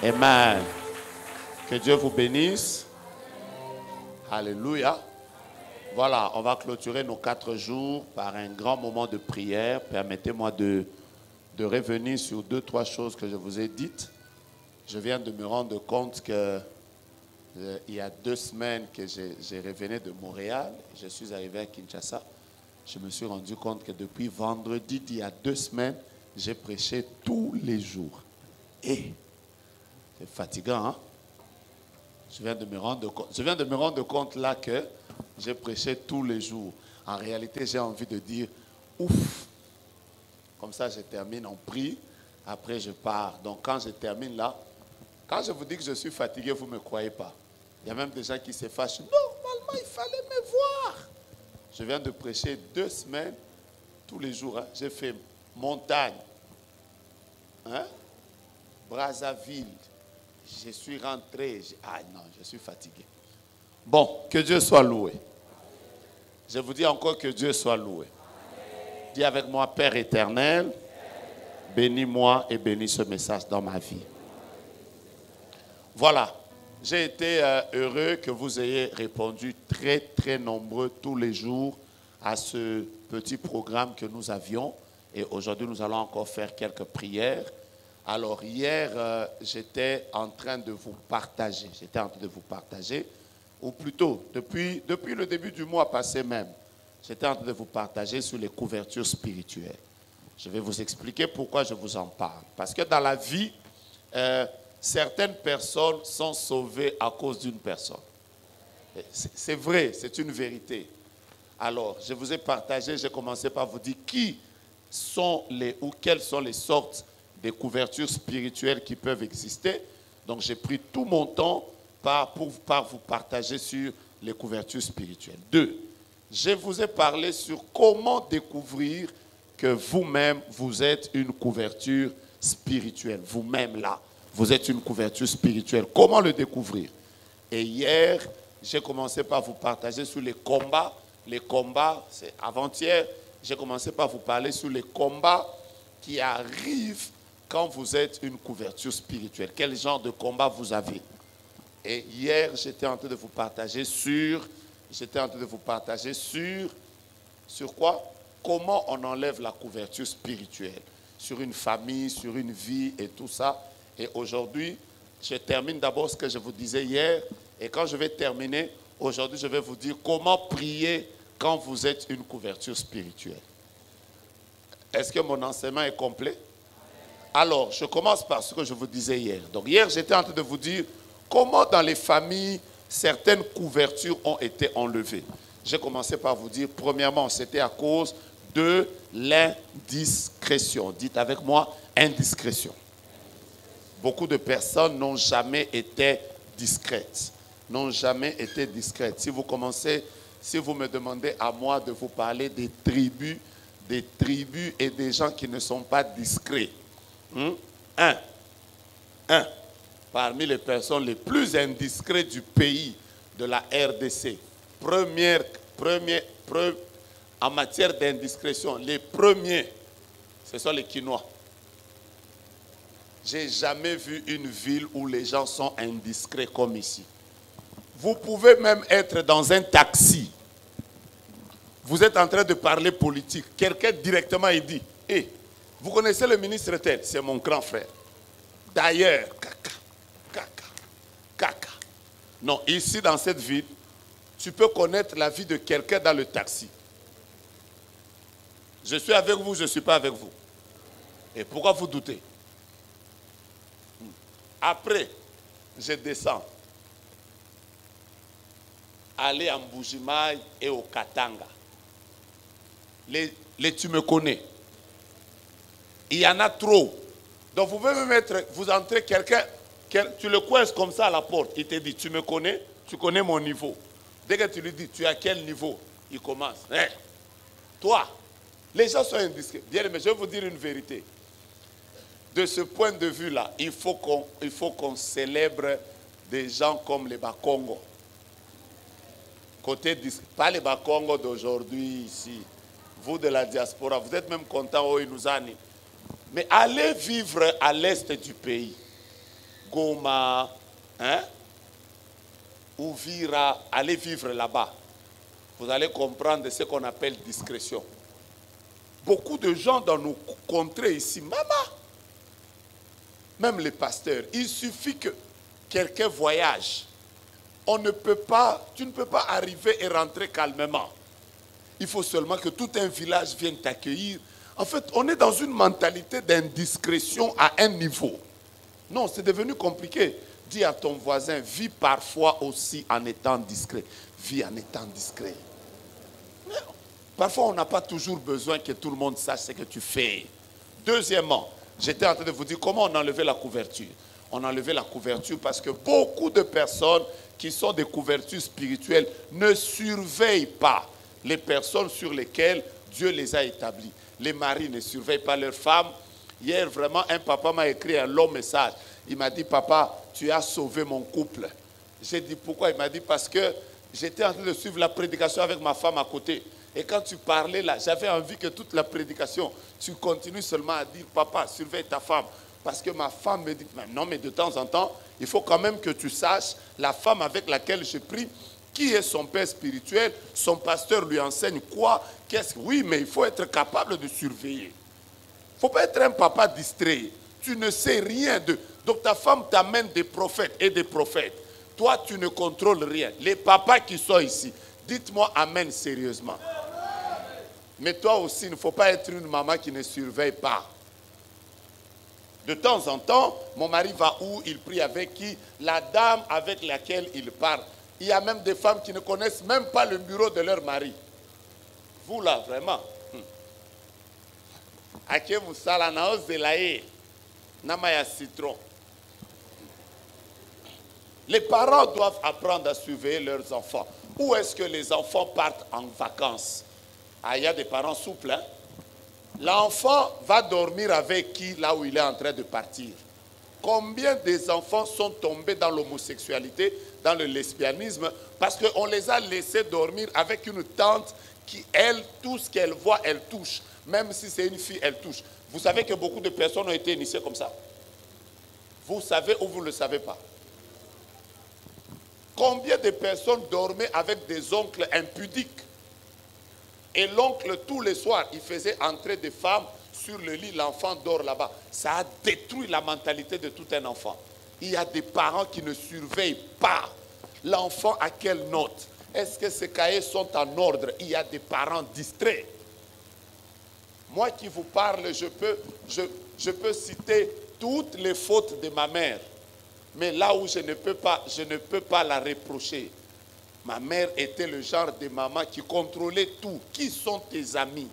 Amen. Que Dieu vous bénisse. Alléluia. Voilà, on va clôturer nos 4 jours par un grand moment de prière. Permettez-moi de revenir sur 2-3 choses que je vous ai dites. Je viens de me rendre compte que il y a 2 semaines que je revenais de Montréal. Je suis arrivé à Kinshasa. Je me suis rendu compte que depuis vendredi d'il y a 2 semaines, j'ai prêché tous les jours. Et c'est fatigant, hein? Je viens de me rendre compte là que j'ai prêché tous les jours. En réalité, j'ai envie de dire ouf. Comme ça, je termine, on prie. Après, je pars. Donc, quand je termine là, quand je vous dis que je suis fatigué, vous ne me croyez pas. Il y a même des gens qui se fâchent. Normalement, il fallait me voir. Je viens de prêcher 2 semaines, tous les jours. Hein. J'ai fait montagne, hein? Brazzaville. Je suis rentré. Ah non, je suis fatigué. Bon, que Dieu soit loué. Je vous dis encore que Dieu soit loué. Dis avec moi, Père éternel, bénis-moi et bénis ce message dans ma vie. Voilà. J'ai été heureux que vous ayez répondu très, très nombreux tous les jours à ce petit programme que nous avions. Et aujourd'hui, nous allons encore faire quelques prières. Alors, hier, j'étais en train de vous partager. Ou plutôt, depuis le début du mois passé même, j'étais en train de vous partager sur les couvertures spirituelles. Je vais vous expliquer pourquoi je vous en parle. Parce que dans la vie, certaines personnes sont sauvées à cause d'une personne. C'est vrai, c'est une vérité. Alors, je vous ai partagé, j'ai commencé par vous dire quelles sont les sortes de couvertures spirituelles qui peuvent exister. Donc, j'ai pris tout mon temps pour vous partager sur les couvertures spirituelles. 2, je vous ai parlé sur comment découvrir que vous-même, vous êtes une couverture spirituelle. Vous-même, là, vous êtes une couverture spirituelle. Comment le découvrir? Et hier, j'ai commencé par vous partager sur les combats. Les combats, c'est avant-hier, j'ai commencé par vous parler sur les combats qui arrivent quand vous êtes une couverture spirituelle. Quel genre de combat vous avez? Et hier, j'étais en train de vous partager sur quoi? Comment on enlève la couverture spirituelle sur une famille, sur une vie et tout ça. Et aujourd'hui, je termine d'abord ce que je vous disais hier. Et quand je vais terminer, aujourd'hui, je vais vous dire comment prier quand vous êtes une couverture spirituelle. Est-ce que mon enseignement est complet? Alors, je commence par ce que je vous disais hier. Donc, hier, j'étais en train de vous dire comment dans les familles, certaines couvertures ont été enlevées. J'ai commencé par vous dire, premièrement, c'était à cause de l'indiscrétion. Dites avec moi, indiscrétion. Beaucoup de personnes n'ont jamais été discrètes. Si vous me demandez à moi de vous parler des tribus et des gens qui ne sont pas discrets. Parmi les personnes les plus indiscrètes du pays de la RDC, en matière d'indiscrétion, les premiers, ce sont les Quinois. J'ai jamais vu une ville où les gens sont indiscrets comme ici. Vous pouvez même être dans un taxi. Vous êtes en train de parler politique. Quelqu'un directement il dit, hey, vous connaissez le ministre tel? C'est mon grand frère. D'ailleurs, caca. Non, ici dans cette ville, tu peux connaître la vie de quelqu'un dans le taxi. Je suis avec vous, je ne suis pas avec vous. Et pourquoi vous doutez? Après, je descends. Aller en Mbujimaï et au Katanga. Tu me connais. Il y en a trop. Donc vous pouvez me mettre, vous entrez quelqu'un, tu le coinces comme ça à la porte. Il te dit, tu me connais, tu connais mon niveau. Dès que tu lui dis, tu es à quel niveau? Il commence. Hein? Toi, les gens sont indiscrets. Bien, mais je vais vous dire une vérité. De ce point de vue-là, il faut qu'on célèbre des gens comme les Bakongo. Pas les Bakongo d'aujourd'hui ici. Vous de la diaspora, vous êtes même contents, oh, ils nous ont. Mais allez vivre à l'est du pays. Goma, hein, Ouvira, allez vivre là-bas. Vous allez comprendre ce qu'on appelle discrétion. Beaucoup de gens dans nos contrées ici, maman, même les pasteurs, il suffit que quelqu'un voyage. On ne peut pas, tu ne peux pas arriver et rentrer calmement. Il faut seulement que tout un village vienne t'accueillir. En fait, on est dans une mentalité d'indiscrétion à un niveau. Non, c'est devenu compliqué. Dis à ton voisin, vis parfois aussi en étant discret. Vis en étant discret. Mais parfois, on n'a pas toujours besoin que tout le monde sache ce que tu fais. Deuxièmement, j'étais en train de vous dire comment on enlevait la couverture. On enlevait la couverture parce que beaucoup de personnes qui sont des couvertures spirituelles ne surveillent pas les personnes sur lesquelles Dieu les a établis. Les maris ne surveillent pas leurs femmes. Hier, vraiment, un papa m'a écrit un long message. Il m'a dit, papa, tu as sauvé mon couple. J'ai dit, pourquoi? Il m'a dit, parce que j'étais en train de suivre la prédication avec ma femme à côté. Et quand tu parlais là, j'avais envie que toute la prédication, tu continues seulement à dire, papa, surveille ta femme. Parce que ma femme me dit, non, mais de temps en temps, il faut quand même que tu saches, la femme avec laquelle je prie, qui est son père spirituel, son pasteur lui enseigne quoi, oui, mais il faut être capable de surveiller. Il ne faut pas être un papa distrait. Tu ne sais rien de... Donc ta femme t'amène des prophètes et des prophètes. Toi, tu ne contrôles rien. Les papas qui sont ici, dites-moi amen sérieusement. Mais toi aussi, il ne faut pas être une maman qui ne surveille pas. De temps en temps, mon mari va où, il prie avec qui, la dame avec laquelle il parle. Il y a même des femmes qui ne connaissent même pas le bureau de leur mari. Vous là, vraiment. Ake musala na ozelaye namaya citron. Les parents doivent apprendre à surveiller leurs enfants. Où est-ce que les enfants partent en vacances? Ah, il y a des parents souples, hein? L'enfant va dormir avec qui là où il est en train de partir? Combien des enfants sont tombés dans l'homosexualité, dans le lesbianisme, parce qu'on les a laissés dormir avec une tante qui, elle, tout ce qu'elle voit, elle touche. Même si c'est une fille, elle touche. Vous savez que beaucoup de personnes ont été initiées comme ça? Vous savez ou vous ne le savez pas? Combien de personnes dormaient avec des oncles impudiques? Et l'oncle, tous les soirs, il faisait entrer des femmes sur le lit, l'enfant dort là-bas. Ça a détruit la mentalité de tout un enfant. Il y a des parents qui ne surveillent pas l'enfant à quelle note. Est-ce que ces cahiers sont en ordre? Il y a des parents distraits. Moi qui vous parle, je peux citer toutes les fautes de ma mère. Mais là où je ne peux pas la reprocher. Ma mère était le genre de maman qui contrôlait tout. Qui sont tes amis?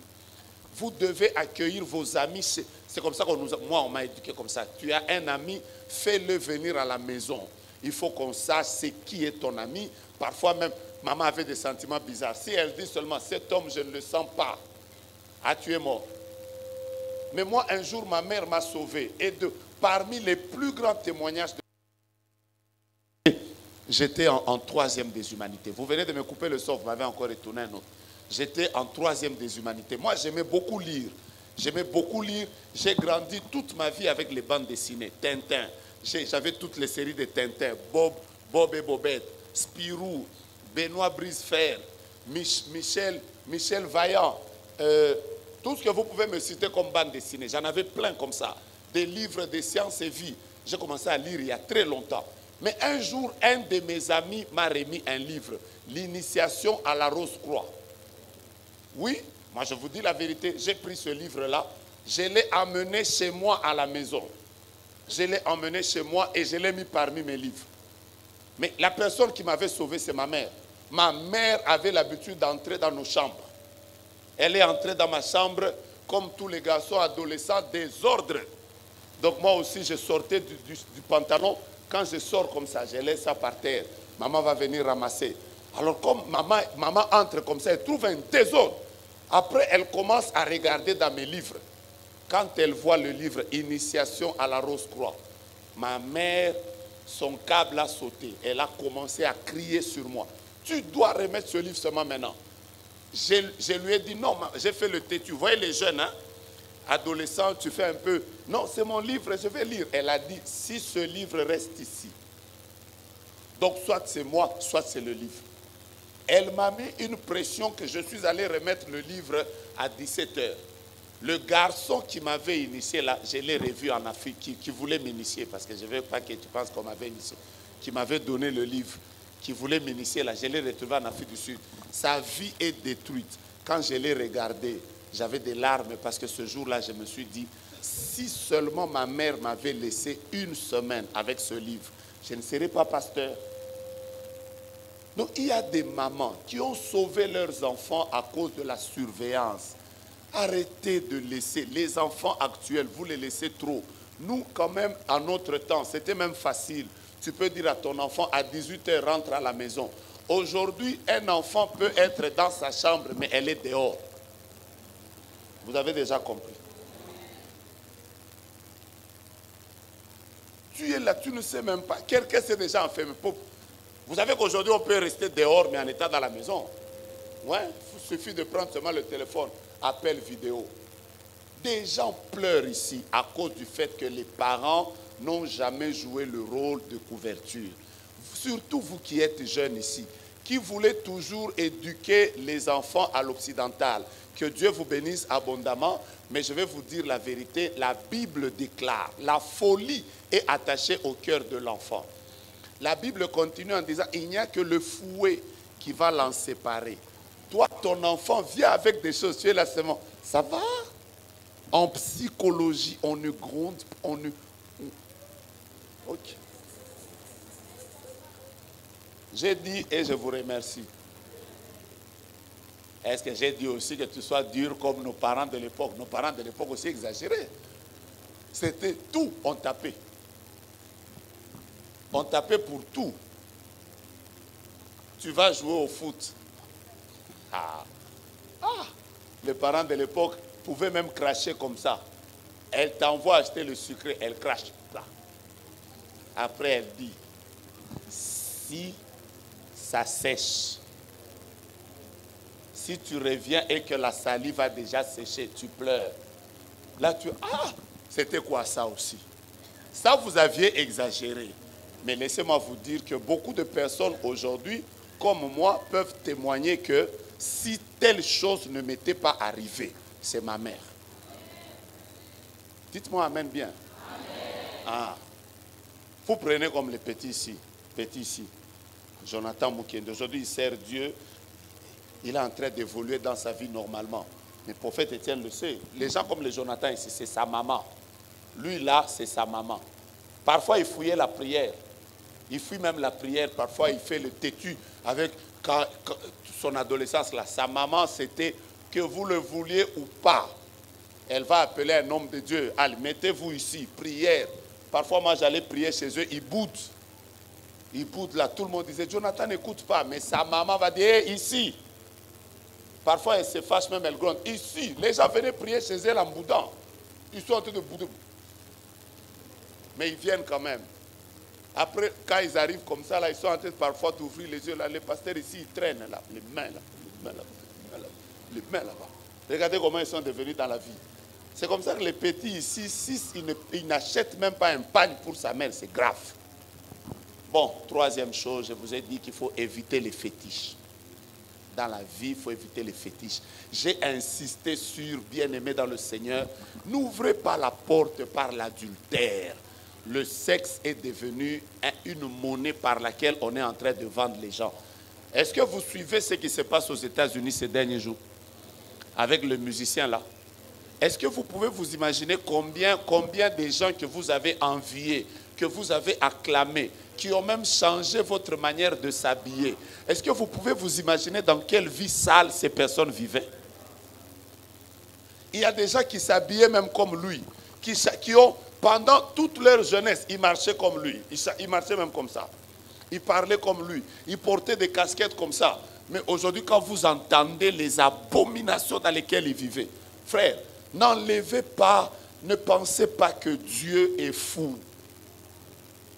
Vous devez accueillir vos amis. C'est comme ça moi, on m'a éduqué comme ça. Tu as un ami, fais-le venir à la maison. Il faut qu'on sache c'est qui est ton ami. Parfois même, maman avait des sentiments bizarres. Si elle dit seulement, cet homme, je ne le sens pas. Ah, tu es mort. Mais moi, un jour, ma mère m'a sauvé. Et parmi les plus grands témoignages de... J'étais en troisième des humanités. Vous venez de me couper le son, vous m'avez encore étonné un autre. J'étais en troisième des humanités. Moi, j'aimais beaucoup lire. J'aimais beaucoup lire. J'ai grandi toute ma vie avec les bandes dessinées. Tintin. J'avais toutes les séries de Tintin. Bob et Bobette. Spirou. Benoît Brisefer. Michel Vaillant. Tout ce que vous pouvez me citer comme bande dessinée. J'en avais plein comme ça. Des livres de sciences et vie. J'ai commencé à lire il y a très longtemps. Mais un jour, un de mes amis m'a remis un livre. L'initiation à la Rose-Croix. Oui, moi je vous dis la vérité, j'ai pris ce livre-là, je l'ai amené chez moi à la maison. Je l'ai emmené chez moi et je l'ai mis parmi mes livres. Mais la personne qui m'avait sauvé, c'est ma mère. Ma mère avait l'habitude d'entrer dans nos chambres. Elle est entrée dans ma chambre comme tous les garçons adolescents, désordre. Donc moi aussi, je sortais du pantalon. Quand je sors comme ça, je laisse ça par terre. Maman va venir ramasser. Alors comme maman entre comme ça, elle trouve un désordre. Après, elle commence à regarder dans mes livres. Quand elle voit le livre « Initiation à la Rose-Croix », ma mère, son câble a sauté. Elle a commencé à crier sur moi. « Tu dois remettre ce livre seulement maintenant. » Je lui ai dit non, j'ai fait le têtu. Vous voyez les jeunes, hein? Adolescent, tu fais un peu, non, c'est mon livre, je vais lire. Elle a dit, si ce livre reste ici, donc soit c'est moi, soit c'est le livre. Elle m'a mis une pression que je suis allé remettre le livre à 17h. Le garçon qui m'avait initié là, je l'ai revu en Afrique, qui voulait m'initier, parce que je ne veux pas que tu penses qu'on m'avait initié, qui m'avait donné le livre, qui voulait m'initier là, je l'ai retrouvé en Afrique du Sud. Sa vie est détruite. Quand je l'ai regardé, j'avais des larmes parce que ce jour-là, je me suis dit, si seulement ma mère m'avait laissé une semaine avec ce livre, je ne serais pas pasteur. Donc il y a des mamans qui ont sauvé leurs enfants à cause de la surveillance. Arrêtez de laisser les enfants actuels, vous les laissez trop. Nous, quand même, à notre temps, c'était même facile. Tu peux dire à ton enfant, à 18h, rentre à la maison. Aujourd'hui, un enfant peut être dans sa chambre, mais elle est dehors. Vous avez déjà compris. Tu es là, tu ne sais même pas. Quelqu'un s'est déjà enfermé. Vous savez qu'aujourd'hui, on peut rester dehors, mais en état dans la maison. Ouais, il suffit de prendre seulement le téléphone, appel vidéo. Des gens pleurent ici à cause du fait que les parents n'ont jamais joué le rôle de couverture. Surtout vous qui êtes jeunes ici, qui voulez toujours éduquer les enfants à l'occidental. Que Dieu vous bénisse abondamment, mais je vais vous dire la vérité, la Bible déclare, la folie est attachée au cœur de l'enfant. La Bible continue en disant, il n'y a que le fouet qui va l'en séparer. Toi, ton enfant vient avec des choses, tu es là seulement, ça va? En psychologie, on ne gronde, on ne... Ok. J'ai dit et je vous remercie. Est-ce que j'ai dit aussi que tu sois dur comme nos parents de l'époque? Nos parents de l'époque aussi exagéraient. C'était tout, on tapait. On tapait pour tout. Tu vas jouer au foot. Les parents de l'époque pouvaient même cracher comme ça. Elle t'envoie acheter le sucre, elle crache. Après, elle dit, si ça sèche, si tu reviens et que la salive a déjà séché, tu pleures. Là, c'était quoi ça aussi? Ça, vous aviez exagéré. Mais laissez-moi vous dire que beaucoup de personnes aujourd'hui, comme moi, peuvent témoigner que si telle chose ne m'était pas arrivée, c'est ma mère. Dites-moi amen bien. Amen. Vous prenez comme les petits ici. Jonathan Moukende, aujourd'hui il sert Dieu, il est en train d'évoluer dans sa vie normalement. Mais le prophète Étienne le sait. Les gens comme les Jonathan ici, c'est sa maman. Lui là, c'est sa maman. Parfois il fouillait la prière. Il fuit même la prière. Parfois il fait le têtu avec son adolescence là. Sa maman c'était que vous le vouliez ou pas. Elle va appeler un homme de Dieu. Allez, mettez-vous ici, prière. Parfois moi j'allais prier chez eux, ils boudent. Ils boudent là. Tout le monde disait, Jonathan n'écoute pas. Mais sa maman va dire, hey, ici. Parfois elle se fâche même, elle gronde. Ici, les gens venaient prier chez elle en boudant. Ils sont en train de bouder. Mais ils viennent quand même. Après, quand ils arrivent comme ça, là, ils sont en train parfois d'ouvrir les yeux. Là. Les pasteurs ici, ils traînent là. Les mains là. Les mains là-bas. Regardez comment ils sont devenus dans la vie. C'est comme ça que les petits ici, s'ils n'achètent même pas un pagne pour sa mère, c'est grave. Bon, troisième chose, je vous ai dit qu'il faut éviter les fétiches. Dans la vie, il faut éviter les fétiches. J'ai insisté sur, bien-aimé dans le Seigneur, n'ouvrez pas la porte par l'adultère. Le sexe est devenu une monnaie par laquelle on est en train de vendre les gens. Est-ce que vous suivez ce qui se passe aux États-Unis ces derniers jours? Avec le musicien là. Est-ce que vous pouvez vous imaginer combien de gens que vous avez enviés, que vous avez acclamés, qui ont même changé votre manière de s'habiller? Est-ce que vous pouvez vous imaginer dans quelle vie sale ces personnes vivaient? Il y a des gens qui s'habillaient même comme lui, qui ont, pendant toute leur jeunesse, ils marchaient comme lui. Ils marchaient même comme ça. Ils parlaient comme lui. Ils portaient des casquettes comme ça. Mais aujourd'hui, quand vous entendez les abominations dans lesquelles ils vivaient, frère, n'enlevez pas, ne pensez pas que Dieu est fou.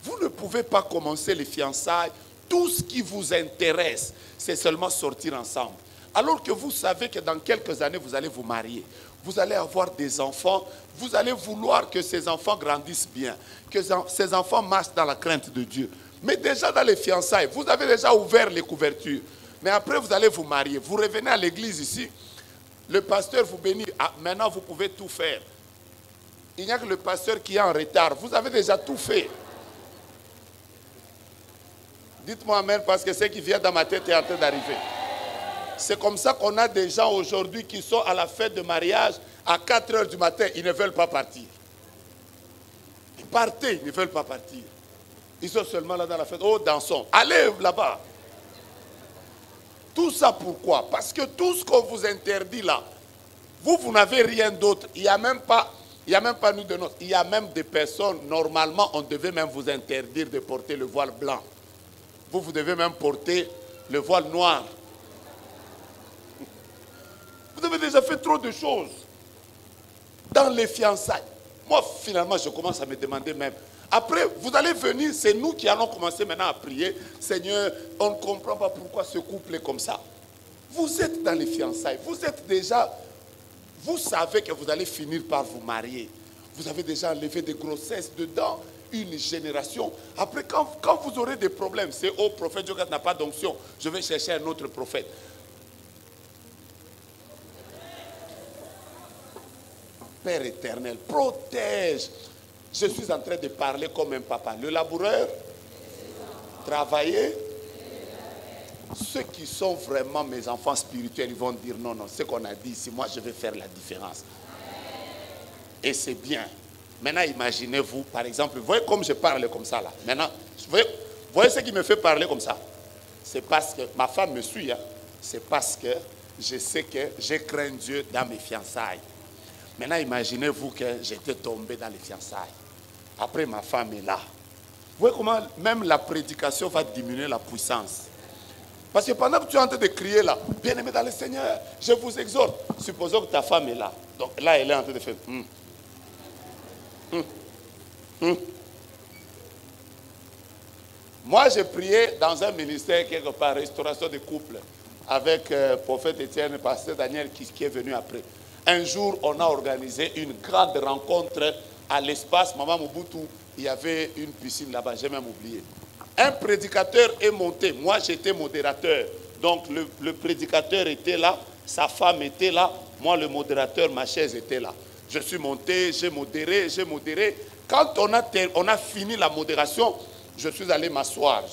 Vous ne pouvez pas commencer les fiançailles. Tout ce qui vous intéresse, c'est seulement sortir ensemble. Alors que vous savez que dans quelques années, vous allez vous marier. vous allez avoir des enfants, vous allez vouloir que ces enfants grandissent bien, que ces enfants marchent dans la crainte de Dieu. Mais déjà dans les fiançailles, vous avez déjà ouvert les couvertures. Mais après, vous allez vous marier. Vous revenez à l'église ici, le pasteur vous bénit. Ah, maintenant, vous pouvez tout faire. Il n'y a que le pasteur qui est en retard. Vous avez déjà tout fait. Dites-moi amen, parce que ce qui vient dans ma tête est en train d'arriver. C'est comme ça qu'on a des gens aujourd'hui qui sont à la fête de mariage à 4 heures du matin. Ils ne veulent pas partir. Ils partaient, ils ne veulent pas partir. Ils sont seulement là dans la fête. Oh, dansons. Allez là-bas. Tout ça pourquoi? Parce que tout ce qu'on vous interdit là, vous n'avez rien d'autre. Il n'y a même pas nous de noces. Il y a même des personnes, normalement, on devait même vous interdire de porter le voile blanc. Vous devez même porter le voile noir. Vous avez déjà fait trop de choses. Dans les fiançailles. Moi, finalement, je commence à me demander même. Après, vous allez venir, c'est nous qui allons commencer maintenant à prier. Seigneur, on ne comprend pas pourquoi ce couple est comme ça. Vous êtes dans les fiançailles. Vous êtes déjà... Vous savez que vous allez finir par vous marier. Vous avez déjà enlevé des grossesses dedans. Une génération. Après, quand vous aurez des problèmes, c'est oh, prophète Jogat n'a pas d'onction, je vais chercher un autre prophète. Père éternel, protège. Je suis en train de parler comme un papa. Le laboureur, travailler. Ceux qui sont vraiment mes enfants spirituels, ils vont dire non, non, ce qu'on a dit ici, moi je vais faire la différence. Et c'est bien. Maintenant, imaginez-vous, par exemple, vous voyez comme je parle comme ça là. Maintenant, vous voyez ce qui me fait parler comme ça? C'est parce que ma femme me suit. Hein. C'est parce que je sais que je crains Dieu dans mes fiançailles. Maintenant, imaginez-vous que j'étais tombé dans les fiançailles. Après, ma femme est là. Vous voyez comment même la prédication va diminuer la puissance. Parce que pendant que tu es en train de crier là, bien-aimé dans le Seigneur, je vous exhorte. Supposons que ta femme est là. Donc là, elle est en train de faire... Moi, j'ai prié dans un ministère quelque part, restauration de couple, avec prophète Étienne et pasteur Daniel qui est venu après. Un jour, on a organisé une grande rencontre à l'espace Maman Mobutu. Il y avait une piscine là-bas, j'ai même oublié. Un prédicateur est monté. Moi, j'étais modérateur. Donc, le prédicateur était là, sa femme était là. Moi, le modérateur, ma chaise était là. Je suis monté, j'ai modéré. Quand on a fini la modération, je suis allé m'asseoir.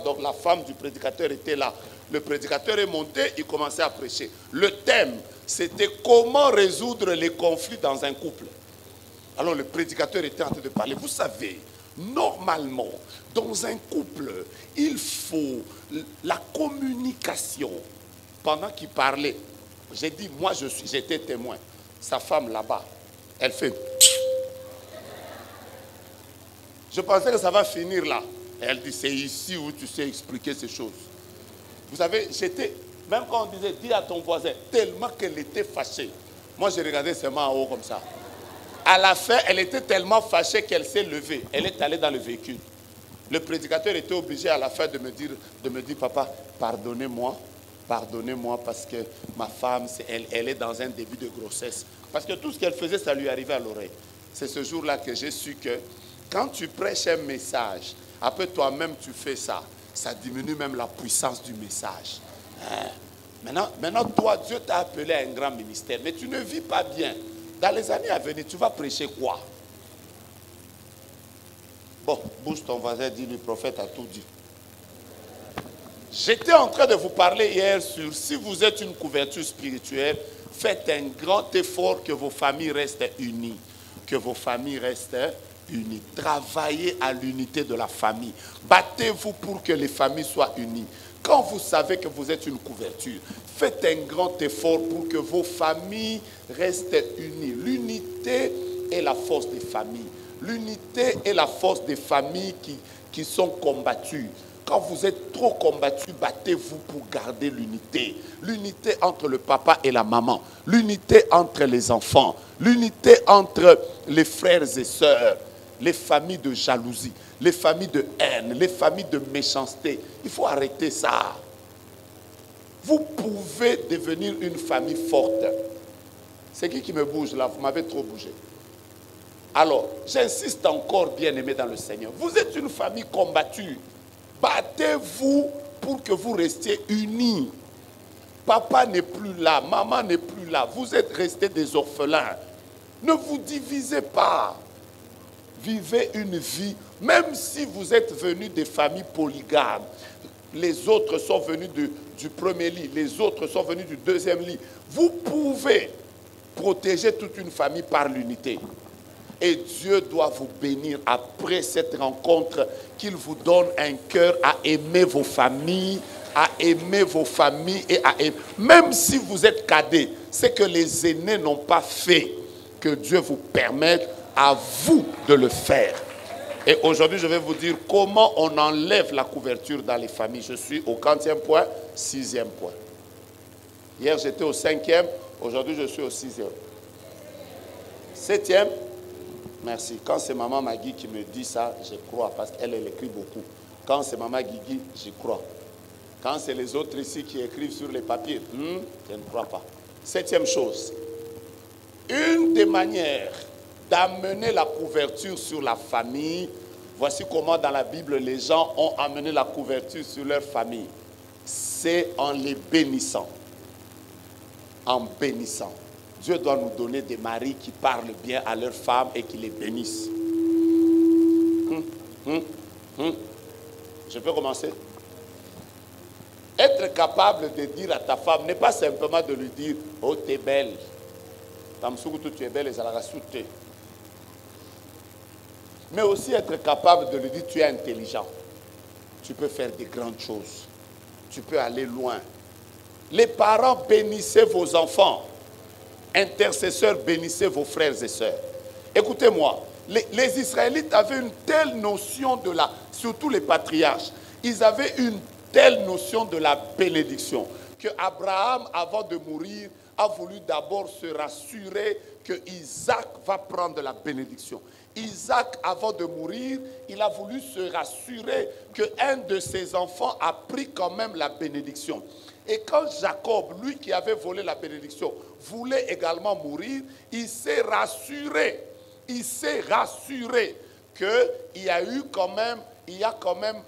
Donc, la femme du prédicateur était là. Le prédicateur est monté, il commençait à prêcher. Le thème, c'était comment résoudre les conflits dans un couple. Alors, le prédicateur était en train de parler. Vous savez, normalement, dans un couple, il faut la communication. Pendant qu'il parlait, j'ai dit, moi j'étais témoin. Sa femme là-bas, elle fait... Je pensais que ça va finir là. Elle dit, c'est ici où tu sais expliquer ces choses. Vous savez, même quand on disait, dis à ton voisin, tellement qu'elle était fâchée. Moi, j'ai regardé seulement en haut comme ça. À la fin, elle était tellement fâchée qu'elle s'est levée. Elle est allée dans le véhicule. Le prédicateur était obligé à la fin de me dire, papa, pardonnez-moi parce que ma femme, elle est dans un début de grossesse. Parce que tout ce qu'elle faisait, ça lui arrivait à l'oreille. C'est ce jour-là que j'ai su que quand tu prêches un message, après toi-même tu fais ça, ça diminue même la puissance du message. Maintenant, toi, Dieu t'a appelé à un grand ministère, mais tu ne vis pas bien. Dans les années à venir, tu vas prêcher quoi? Bon, bouge ton voisin, dis le prophète a tout dit. J'étais en train de vous parler hier sur si vous êtes une couverture spirituelle, faites un grand effort que vos familles restent unies. Que vos familles restent unies. Travaillez à l'unité de la famille. Battez-vous pour que les familles soient unies. Quand vous savez que vous êtes une couverture, faites un grand effort pour que vos familles restent unies. L'unité est la force des familles. L'unité est la force des familles qui sont combattues. Quand vous êtes trop combattus, battez-vous pour garder l'unité. L'unité entre le papa et la maman. L'unité entre les enfants. L'unité entre les frères et sœurs. Les familles de jalousie. Les familles de haine. Les familles de méchanceté. Il faut arrêter ça. Vous pouvez devenir une famille forte. C'est qui me bouge là? Vous m'avez trop bougé. Alors, j'insiste encore, bien-aimés dans le Seigneur. Vous êtes une famille combattue. Battez-vous pour que vous restiez unis. Papa n'est plus là, maman n'est plus là. Vous êtes restés des orphelins. Ne vous divisez pas. Vivez une vie, même si vous êtes venus des familles polygames. Les autres sont venus du premier lit, les autres sont venus du deuxième lit. Vous pouvez protéger toute une famille par l'unité. Et Dieu doit vous bénir après cette rencontre, qu'il vous donne un cœur à aimer vos familles, et à aimer. Même si vous êtes cadets, c'est que les aînés n'ont pas fait, que Dieu vous permette à vous de le faire. Et aujourd'hui, je vais vous dire comment on enlève la couverture dans les familles. Je suis au 40e point, 6e point. Hier, j'étais au 5e, aujourd'hui, je suis au 6e. 7e, merci. Quand c'est maman Magui qui me dit ça, je crois, parce qu'elle écrit beaucoup. Quand c'est maman Guigui, j'y crois. Quand c'est les autres ici qui écrivent sur les papiers, je ne crois pas. 7e chose, une des manières d'amener la couverture sur la famille, voici comment dans la Bible les gens ont amené la couverture sur leur famille. C'est en les bénissant. En bénissant. Dieu doit nous donner des maris qui parlent bien à leurs femmes et qui les bénissent. Je peux commencer? Être capable de dire à ta femme n'est pas simplement de lui dire « Oh, t'es belle ». Tu es belle et ça la rassute. Mais aussi être capable de lui dire tu es intelligent. Tu peux faire des grandes choses. Tu peux aller loin. Les parents, bénissez vos enfants. Intercesseurs, bénissez vos frères et sœurs. Écoutez-moi, les Israélites avaient une telle notion de la, surtout les patriarches, ils avaient une telle notion de la bénédiction que Abraham, avant de mourir, a voulu d'abord se rassurer que Isaac va prendre la bénédiction. Isaac, avant de mourir, il a voulu se rassurer qu'un de ses enfants a pris quand même la bénédiction. Et quand Jacob, lui qui avait volé la bénédiction, voulait également mourir, il s'est rassuré. Il s'est rassuré qu'il y a eu quand même,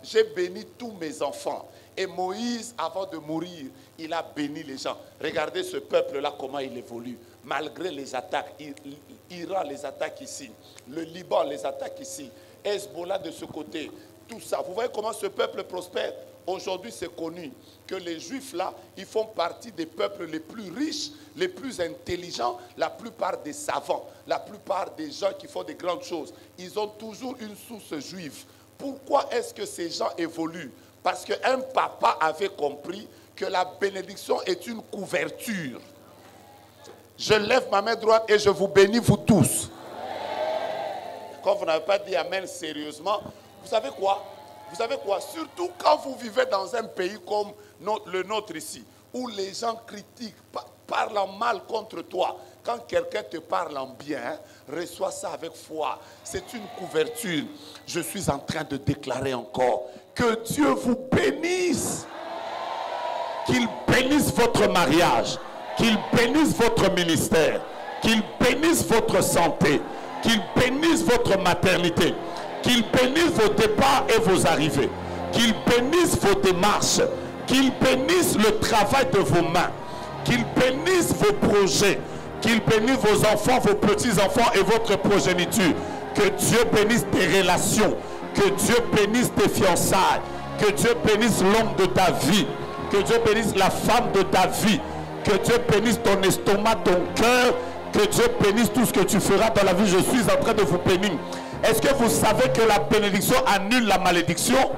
j'ai béni tous mes enfants. Et Moïse, avant de mourir, il a béni les gens. Regardez ce peuple-là, comment il évolue. Malgré les attaques, Iran les attaque ici, le Liban les attaque ici, Hezbollah de ce côté, tout ça. Vous voyez comment ce peuple prospère? Aujourd'hui, c'est connu que les Juifs, là, ils font partie des peuples les plus riches, les plus intelligents, la plupart des savants, la plupart des gens qui font des grandes choses. Ils ont toujours une source juive. Pourquoi est-ce que ces gens évoluent? Parce qu'un papa avait compris que la bénédiction est une couverture. Je lève ma main droite et je vous bénis, vous tous. Quand vous n'avez pas dit Amen sérieusement, vous savez quoi? Vous savez quoi? Surtout quand vous vivez dans un pays comme le nôtre ici, où les gens critiquent, parlent en mal contre toi. Quand quelqu'un te parle en bien, reçois ça avec foi. C'est une couverture. Je suis en train de déclarer encore que Dieu vous bénisse. Qu'il bénisse votre mariage. Qu'il bénisse votre ministère. Qu'il bénisse votre santé. Qu'il bénisse votre maternité. Qu'il bénisse vos départs et vos arrivées. Qu'il bénisse vos démarches. Qu'il bénisse le travail de vos mains. Qu'il bénisse vos projets. Qu'il bénisse vos enfants, vos petits-enfants et votre progéniture. Que Dieu bénisse tes relations. Que Dieu bénisse tes fiançailles. Que Dieu bénisse l'homme de ta vie. Que Dieu bénisse la femme de ta vie. Que Dieu bénisse ton estomac, ton cœur. Que Dieu bénisse tout ce que tu feras dans la vie. Je suis en train de vous bénir. Est-ce que vous savez que la bénédiction annule la malédiction?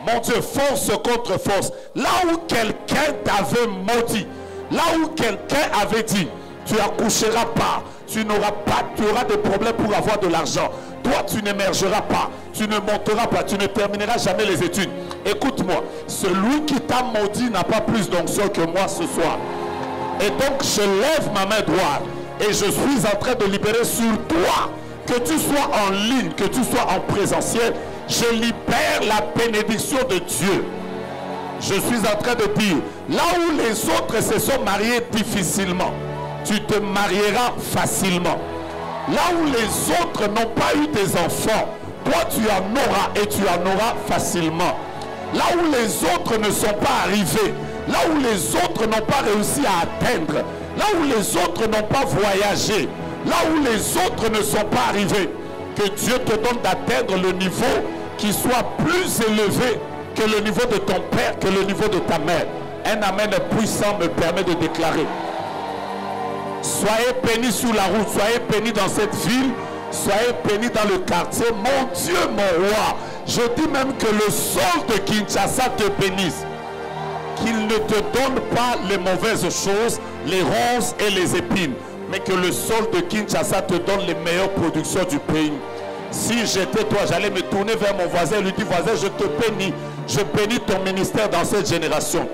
Mon Dieu, force contre force. Là où quelqu'un t'avait maudit, là où quelqu'un avait dit, tu n'accoucheras pas, tu n'auras pas, tu auras des problèmes pour avoir de l'argent. Toi, tu n'émergeras pas, tu ne monteras pas, tu ne termineras jamais les études. Écoute-moi, celui qui t'a maudit n'a pas plus d'onction que moi ce soir. Et donc, je lève ma main droite et je suis en train de libérer sur toi. Que tu sois en ligne, que tu sois en présentiel, je libère la bénédiction de Dieu. Je suis en train de dire, là où les autres se sont mariés difficilement, tu te marieras facilement. Là où les autres n'ont pas eu des enfants, toi tu en auras et tu en auras facilement. Là où les autres ne sont pas arrivés, là où les autres n'ont pas réussi à atteindre, là où les autres n'ont pas voyagé, là où les autres ne sont pas arrivés, que Dieu te donne d'atteindre le niveau qui soit plus élevé que le niveau de ton père, que le niveau de ta mère. Un amen puissant me permet de déclarer. Soyez bénis sur la route, soyez bénis dans cette ville, soyez bénis dans le quartier. Mon Dieu, mon roi, je dis même que le sol de Kinshasa te bénisse. Qu'il ne te donne pas les mauvaises choses, les ronces et les épines, mais que le sol de Kinshasa te donne les meilleures productions du pays. Si j'étais toi, j'allais me tourner vers mon voisin et lui dire, voisin, je te bénis. Je bénis ton ministère dans cette génération.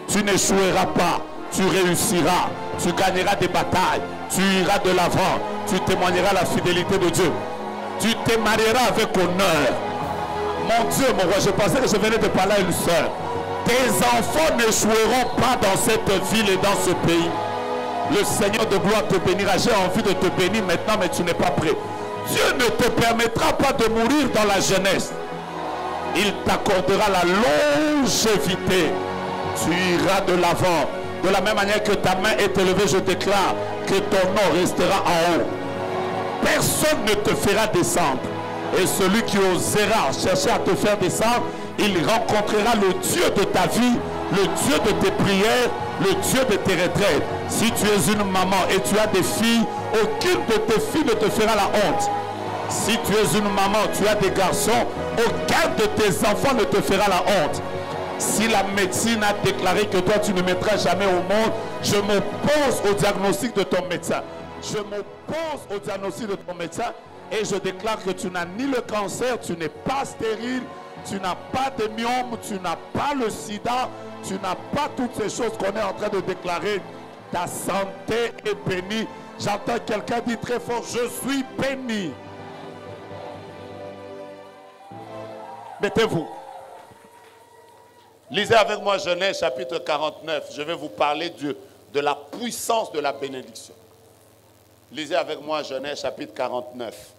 Tu n'échoueras pas, tu réussiras, tu gagneras des batailles, tu iras de l'avant, tu témoigneras la fidélité de Dieu. Tu te marieras avec honneur. Mon Dieu, mon roi, je pensais que je venais de parler à une soeur. Tes enfants n'échoueront pas dans cette ville et dans ce pays. Le Seigneur de gloire te bénira. J'ai envie de te bénir maintenant, mais tu n'es pas prêt. Dieu ne te permettra pas de mourir dans la jeunesse. Il t'accordera la longévité. Tu iras de l'avant. De la même manière que ta main est élevée, je déclare que ton nom restera en haut. Personne ne te fera descendre. Et celui qui osera chercher à te faire descendre, il rencontrera le Dieu de ta vie, le Dieu de tes prières, le Dieu de tes retraites. Si tu es une maman et tu as des filles, aucune de tes filles ne te fera la honte. Si tu es une maman, tu as des garçons, aucun de tes enfants ne te fera la honte. Si la médecine a déclaré que toi tu ne mettras jamais au monde, je m'oppose au diagnostic de ton médecin. Je m'oppose au diagnostic de ton médecin et je déclare que tu n'as ni le cancer, tu n'es pas stérile, tu n'as pas de myome, tu n'as pas le sida, tu n'as pas toutes ces choses qu'on est en train de déclarer. Ta santé est bénie. J'entends quelqu'un dire très fort, je suis béni. Mettez-vous. Lisez avec moi Genèse chapitre 49. Je vais vous parler de la puissance de la bénédiction. Lisez avec moi Genèse chapitre 49.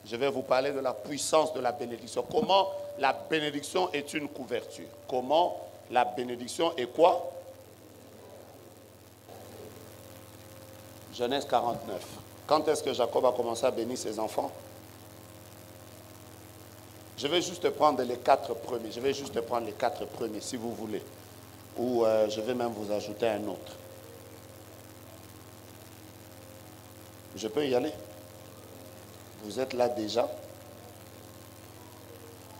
Je vais vous parler de la puissance de la bénédiction. Comment la bénédiction est une couverture. Comment la bénédiction est quoi? Genèse 49. Quand est-ce que Jacob a commencé à bénir ses enfants? Je vais juste prendre les 4 premiers. Je vais juste prendre les 4 premiers, si vous voulez. Ou je vais même vous ajouter un autre. Je peux y aller? Vous êtes là déjà?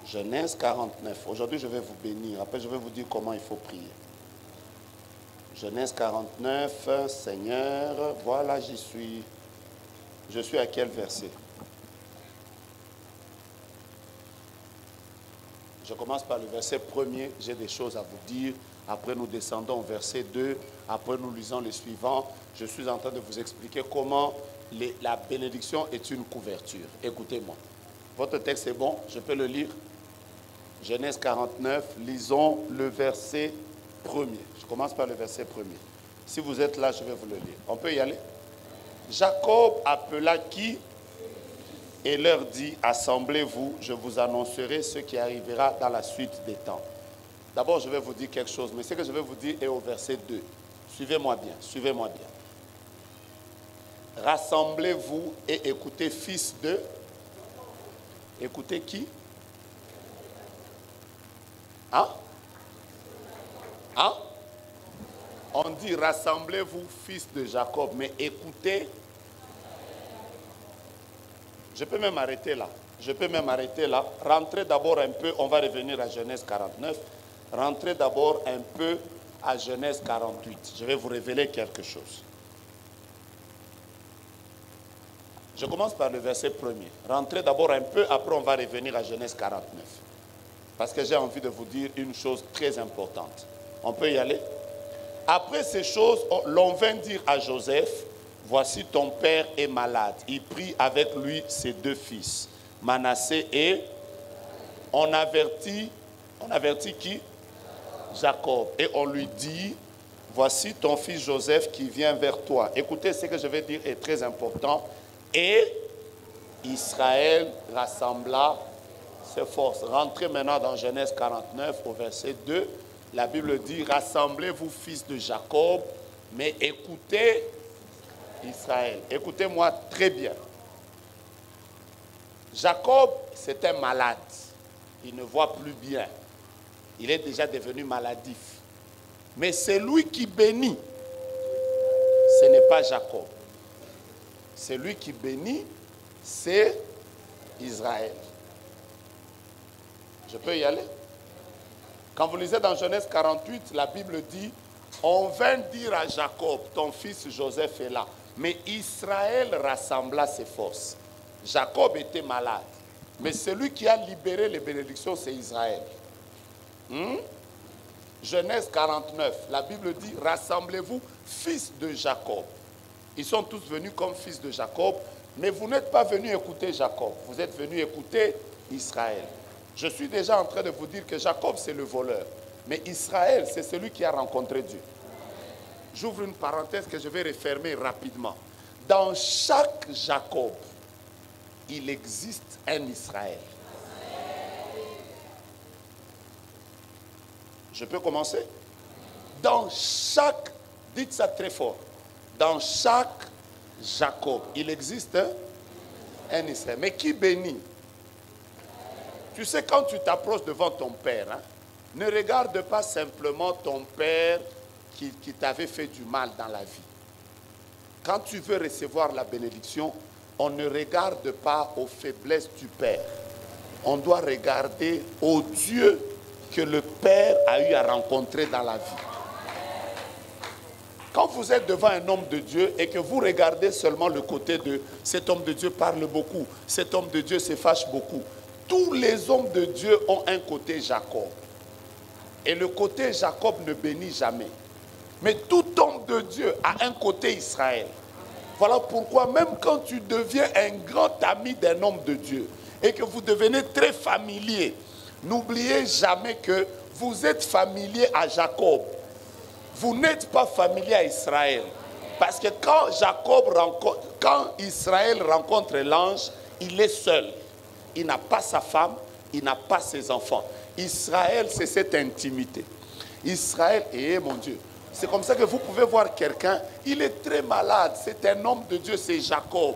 Genèse 49. Aujourd'hui, je vais vous bénir. Après, je vais vous dire comment il faut prier. Genèse 49. Seigneur, voilà, j'y suis. Je suis à quel verset? Je commence par le verset 1er. J'ai des choses à vous dire. Après, nous descendons au verset 2. Après, nous lisons les suivants. Je suis en train de vous expliquer comment la bénédiction est une couverture. Écoutez-moi. Votre texte est bon? Je peux le lire? Genèse 49. Lisons le verset 1er. Je commence par le verset 1er. Si vous êtes là, je vais vous le lire. On peut y aller? Jacob appela qui? Et leur dit, assemblez-vous, je vous annoncerai ce qui arrivera dans la suite des temps. D'abord, je vais vous dire quelque chose, mais ce que je vais vous dire est au verset 2. Suivez-moi bien, suivez-moi bien. Rassemblez-vous et écoutez, fils de... Écoutez qui? Hein? Hein? On dit, rassemblez-vous, fils de Jacob, mais écoutez... Je peux même arrêter là. Je peux même arrêter là. Rentrez d'abord un peu, on va revenir à Genèse 49. Rentrez d'abord un peu à Genèse 48. Je vais vous révéler quelque chose. Je commence par le verset 1er. Rentrez d'abord un peu, après on va revenir à Genèse 49. Parce que j'ai envie de vous dire une chose très importante. On peut y aller? Après ces choses, l'on vint dire à Joseph, voici ton père est malade. Il prit avec lui ses 2 fils, Manassé et... On avertit qui? Jacob. Et on lui dit, voici ton fils Joseph qui vient vers toi. Écoutez, ce que je vais dire est très important. Et Israël rassembla ses forces. Rentrez maintenant dans Genèse 49 au verset 2. La Bible dit, rassemblez-vous fils de Jacob, mais écoutez Israël. Écoutez-moi très bien. Jacob, c'est un malade. Il ne voit plus bien. Il est déjà devenu maladif. Mais c'est lui qui bénit. Ce n'est pas Jacob. C'est lui qui bénit, c'est Israël. Je peux y aller? Quand vous lisez dans Genèse 48, la Bible dit, on vint dire à Jacob, ton fils Joseph est là. Mais Israël rassembla ses forces. Jacob était malade. Mais celui qui a libéré les bénédictions, c'est Israël. Genèse 49, la Bible dit, rassemblez-vous, fils de Jacob. Ils sont tous venus comme fils de Jacob, mais vous n'êtes pas venus écouter Jacob. Vous êtes venus écouter Israël. Je suis déjà en train de vous dire que Jacob, c'est le voleur. Mais Israël, c'est celui qui a rencontré Dieu. J'ouvre une parenthèse que je vais refermer rapidement. Dans chaque Jacob, il existe un Israël. Je peux commencer? Dans chaque, dites ça très fort, dans chaque Jacob, il existe un Israël. Mais qui bénit? Tu sais, quand tu t'approches devant ton père, ne regarde pas simplement ton père qui t'avait fait du mal dans la vie. Quand tu veux recevoir la bénédiction, on ne regarde pas aux faiblesses du père. On doit regarder au Dieu que le père a eu à rencontrer dans la vie. Quand vous êtes devant un homme de Dieu et que vous regardez seulement le côté de cet homme de Dieu parle beaucoup, cet homme de Dieu se fâche beaucoup, tous les hommes de Dieu ont un côté Jacob. Et le côté Jacob ne bénit jamais. Mais tout homme de Dieu a un côté Israël. Voilà pourquoi même quand tu deviens un grand ami d'un homme de Dieu et que vous devenez très familier, n'oubliez jamais que vous êtes familier à Jacob. Vous n'êtes pas familier à Israël. Parce que quand Israël rencontre l'ange, il est seul. Il n'a pas sa femme, il n'a pas ses enfants. Israël, c'est cette intimité. Israël, mon Dieu. C'est comme ça que vous pouvez voir quelqu'un, il est très malade. C'est un homme de Dieu, c'est Jacob.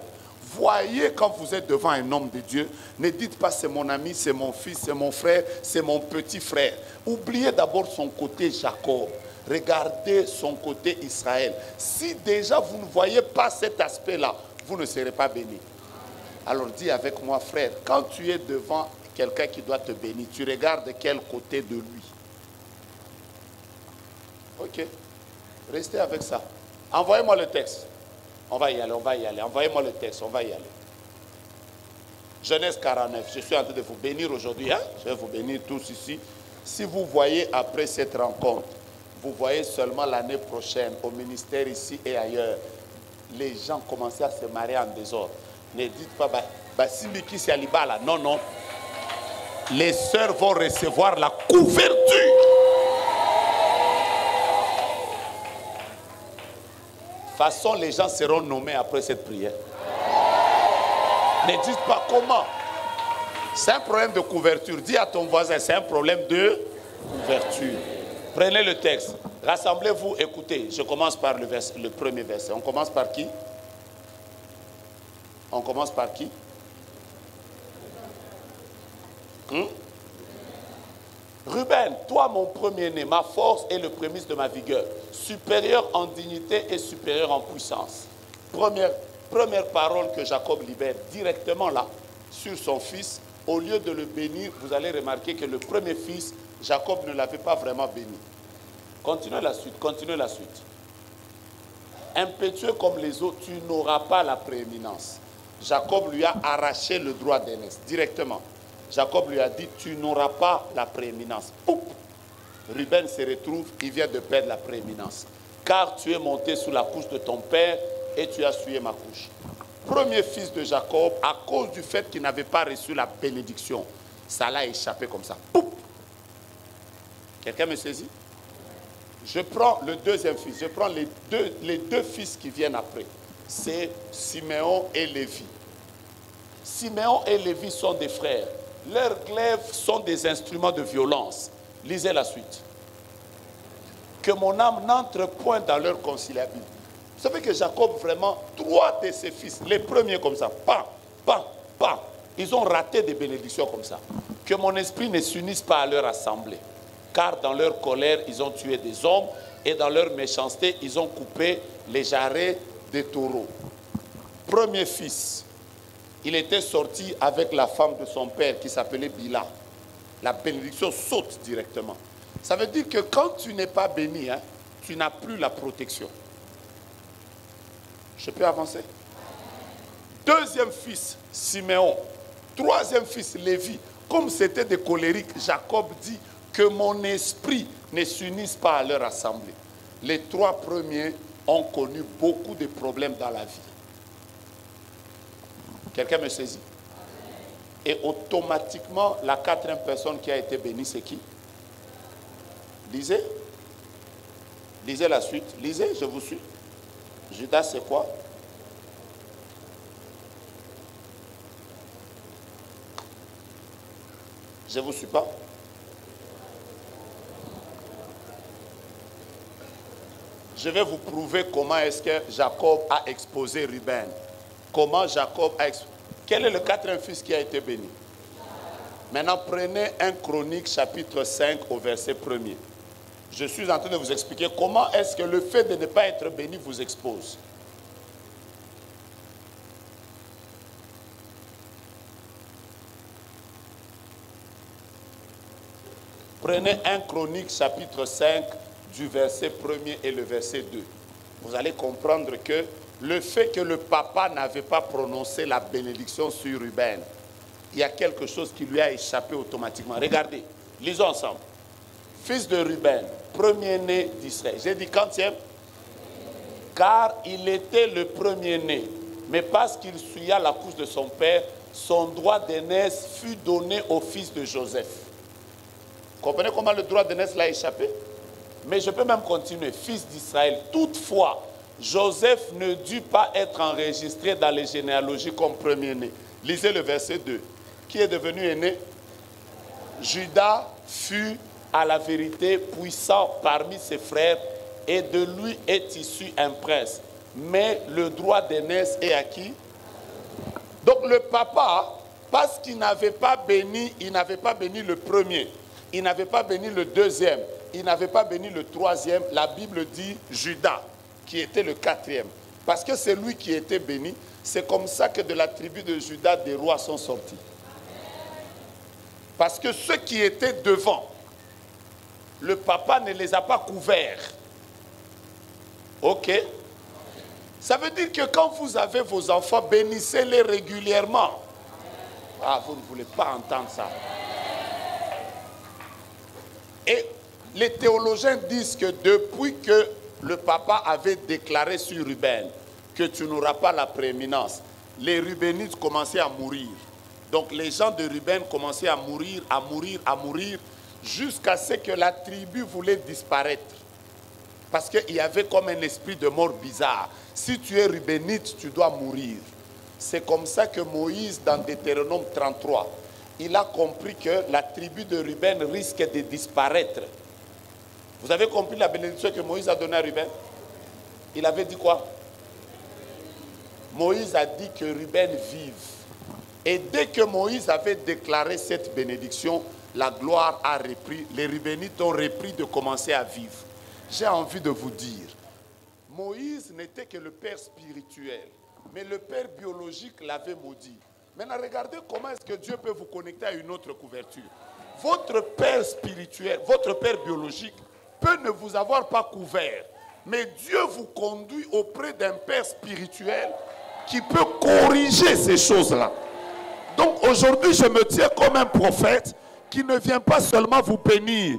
Voyez quand vous êtes devant un homme de Dieu, ne dites pas c'est mon ami, c'est mon fils, c'est mon frère, c'est mon petit frère. Oubliez d'abord son côté Jacob. Regardez son côté Israël. Si déjà vous ne voyez pas cet aspect-là, vous ne serez pas béni. Alors dis avec moi, frère, quand tu es devant quelqu'un qui doit te bénir, tu regardes quel côté de lui. Ok, restez avec ça. Envoyez-moi le texte. On va y aller, on va y aller. Envoyez-moi le texte, on va y aller. Genèse 49, je suis en train de vous bénir aujourd'hui. Je vais vous bénir tous ici. Si vous voyez après cette rencontre, vous voyez seulement l'année prochaine, au ministère ici et ailleurs, les gens commencent à se marier en désordre. Ne dites pas, Basimiki c'est Alibala. Non, non. Les sœurs vont recevoir la couverture. De toute façon, les gens seront nommés après cette prière. Ne dites pas comment. C'est un problème de couverture. Dis à ton voisin, c'est un problème de couverture. Prenez le texte. Rassemblez-vous, écoutez. Je commence par le premier verset. On commence par qui? On commence par qui? Ruben, toi mon premier-né, ma force est le prémisse de ma vigueur, supérieur en dignité et supérieur en puissance. Première parole que Jacob libère directement là, sur son fils. Au lieu de le bénir, vous allez remarquer que le premier fils, Jacob ne l'avait pas vraiment béni. Continuez la suite, continuez la suite. Impétueux comme les autres, tu n'auras pas la prééminence. Jacob lui a arraché le droit d'aînesse directement. Jacob lui a dit, tu n'auras pas la prééminence. Poup! Ruben se retrouve, il vient de perdre la prééminence. Car tu es monté sous la couche de ton père et tu as souillé ma couche. Premier fils de Jacob, à cause du fait qu'il n'avait pas reçu la bénédiction, ça l'a échappé comme ça. Poup! Quelqu'un me saisit? Je prends le deuxième fils. Je prends les deux fils qui viennent après. C'est Siméon et Lévi. Siméon et Lévi sont des frères. Leurs glaives sont des instruments de violence. Lisez la suite. Que mon âme n'entre point dans leur conciliabilité. Vous savez que Jacob, vraiment, 3 de ses fils, les premiers comme ça, ils ont raté des bénédictions comme ça. Que mon esprit ne s'unisse pas à leur assemblée. Car dans leur colère, ils ont tué des hommes et dans leur méchanceté, ils ont coupé les jarrets des taureaux. Premier fils, il était sorti avec la femme de son père qui s'appelait Bila. La bénédiction saute directement. Ça veut dire que quand tu n'es pas béni, tu n'as plus la protection. Je peux avancer? Deuxième fils, Siméon. Troisième fils, Lévi. Comme c'était des colériques, Jacob dit que mon esprit ne s'unisse pas à leur assemblée. Les 3 premiers ont connu beaucoup de problèmes dans la vie. Quelqu'un me saisit? Et automatiquement, la 4e personne qui a été bénie, c'est qui? Lisez. Lisez la suite. Lisez, je vous suis. Judas, c'est quoi? Je ne vous suis pas. Je vais vous prouver comment est-ce que Jacob a exposé Ruben. Comment Jacob a exposé. Quel est le 4e fils qui a été béni? Maintenant, prenez 1 Chronique chapitre 5 au verset 1er. Je suis en train de vous expliquer comment est-ce que le fait de ne pas être béni vous expose. Prenez 1 Chronique chapitre 5 du verset 1er et le verset 2. Vous allez comprendre que le fait que le papa n'avait pas prononcé la bénédiction sur Ruben, il y a quelque chose qui lui a échappé automatiquement. Regardez, lisons ensemble. Fils de Ruben, premier-né d'Israël. J'ai dit quantième? Car il était le premier-né. Mais parce qu'il suivait la couche de son père, son droit d'aînesse fut donné au fils de Joseph. Comprenez comment le droit d'aînesse l'a échappé? Mais je peux même continuer. Fils d'Israël. Toutefois, Joseph ne dut pas être enregistré dans les généalogies comme premier-né. Lisez le verset 2. Qui est devenu aîné? Judas fut à la vérité puissant parmi ses frères et de lui est issu un prince. Mais le droit d'aînesse est à qui? Donc le papa, parce qu'il n'avait pas béni, il n'avait pas béni le premier, il n'avait pas béni le deuxième, il n'avait pas béni le troisième, la Bible dit Judas, qui était le 4e. Parce que c'est lui qui était béni, c'est comme ça que de la tribu de Judas, des rois sont sortis. Parce que ceux qui étaient devant, le papa ne les a pas couverts. Ok? Ça veut dire que quand vous avez vos enfants, bénissez-les régulièrement. Ah, vous ne voulez pas entendre ça. Et les théologiens disent que depuis que le papa avait déclaré sur Ruben que tu n'auras pas la prééminence, les Rubénites commençaient à mourir. Donc les gens de Ruben commençaient à mourir, jusqu'à ce que la tribu voulait disparaître. Parce qu'il y avait comme un esprit de mort bizarre. Si tu es Rubénite, tu dois mourir. C'est comme ça que Moïse, dans Deutéronome 33, il a compris que la tribu de Ruben risque de disparaître. Vous avez compris la bénédiction que Moïse a donnée à Ruben? Il avait dit quoi? Moïse a dit que Ruben vive. Et dès que Moïse avait déclaré cette bénédiction, la gloire a repris. Les Rubénites ont repris de commencer à vivre. J'ai envie de vous dire, Moïse n'était que le père spirituel, mais le père biologique l'avait maudit. Maintenant, regardez comment est-ce que Dieu peut vous connecter à une autre couverture. Votre père spirituel, votre père biologique peut ne vous avoir pas couvert, mais Dieu vous conduit auprès d'un père spirituel qui peut corriger ces choses-là. Donc aujourd'hui, je me tiens comme un prophète qui ne vient pas seulement vous bénir,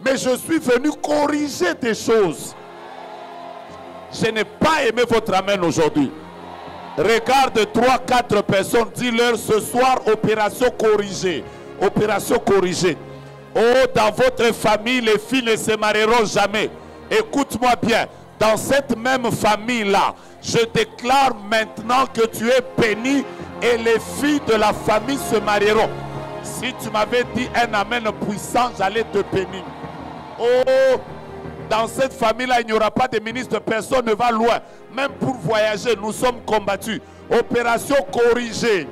mais je suis venu corriger des choses. Je n'ai pas aimé votre amen aujourd'hui. Regarde 3-4 personnes, dis-leur ce soir, opération corrigée. Opération corrigée. Oh, dans votre famille, les filles ne se marieront jamais. Écoute-moi bien. Dans cette même famille-là, je déclare maintenant que tu es béni et les filles de la famille se marieront. Si tu m'avais dit un amen puissant, j'allais te bénir. Oh, dans cette famille-là, il n'y aura pas de ministre, personne ne va loin. Même pour voyager, nous sommes combattus. Opération corrigée.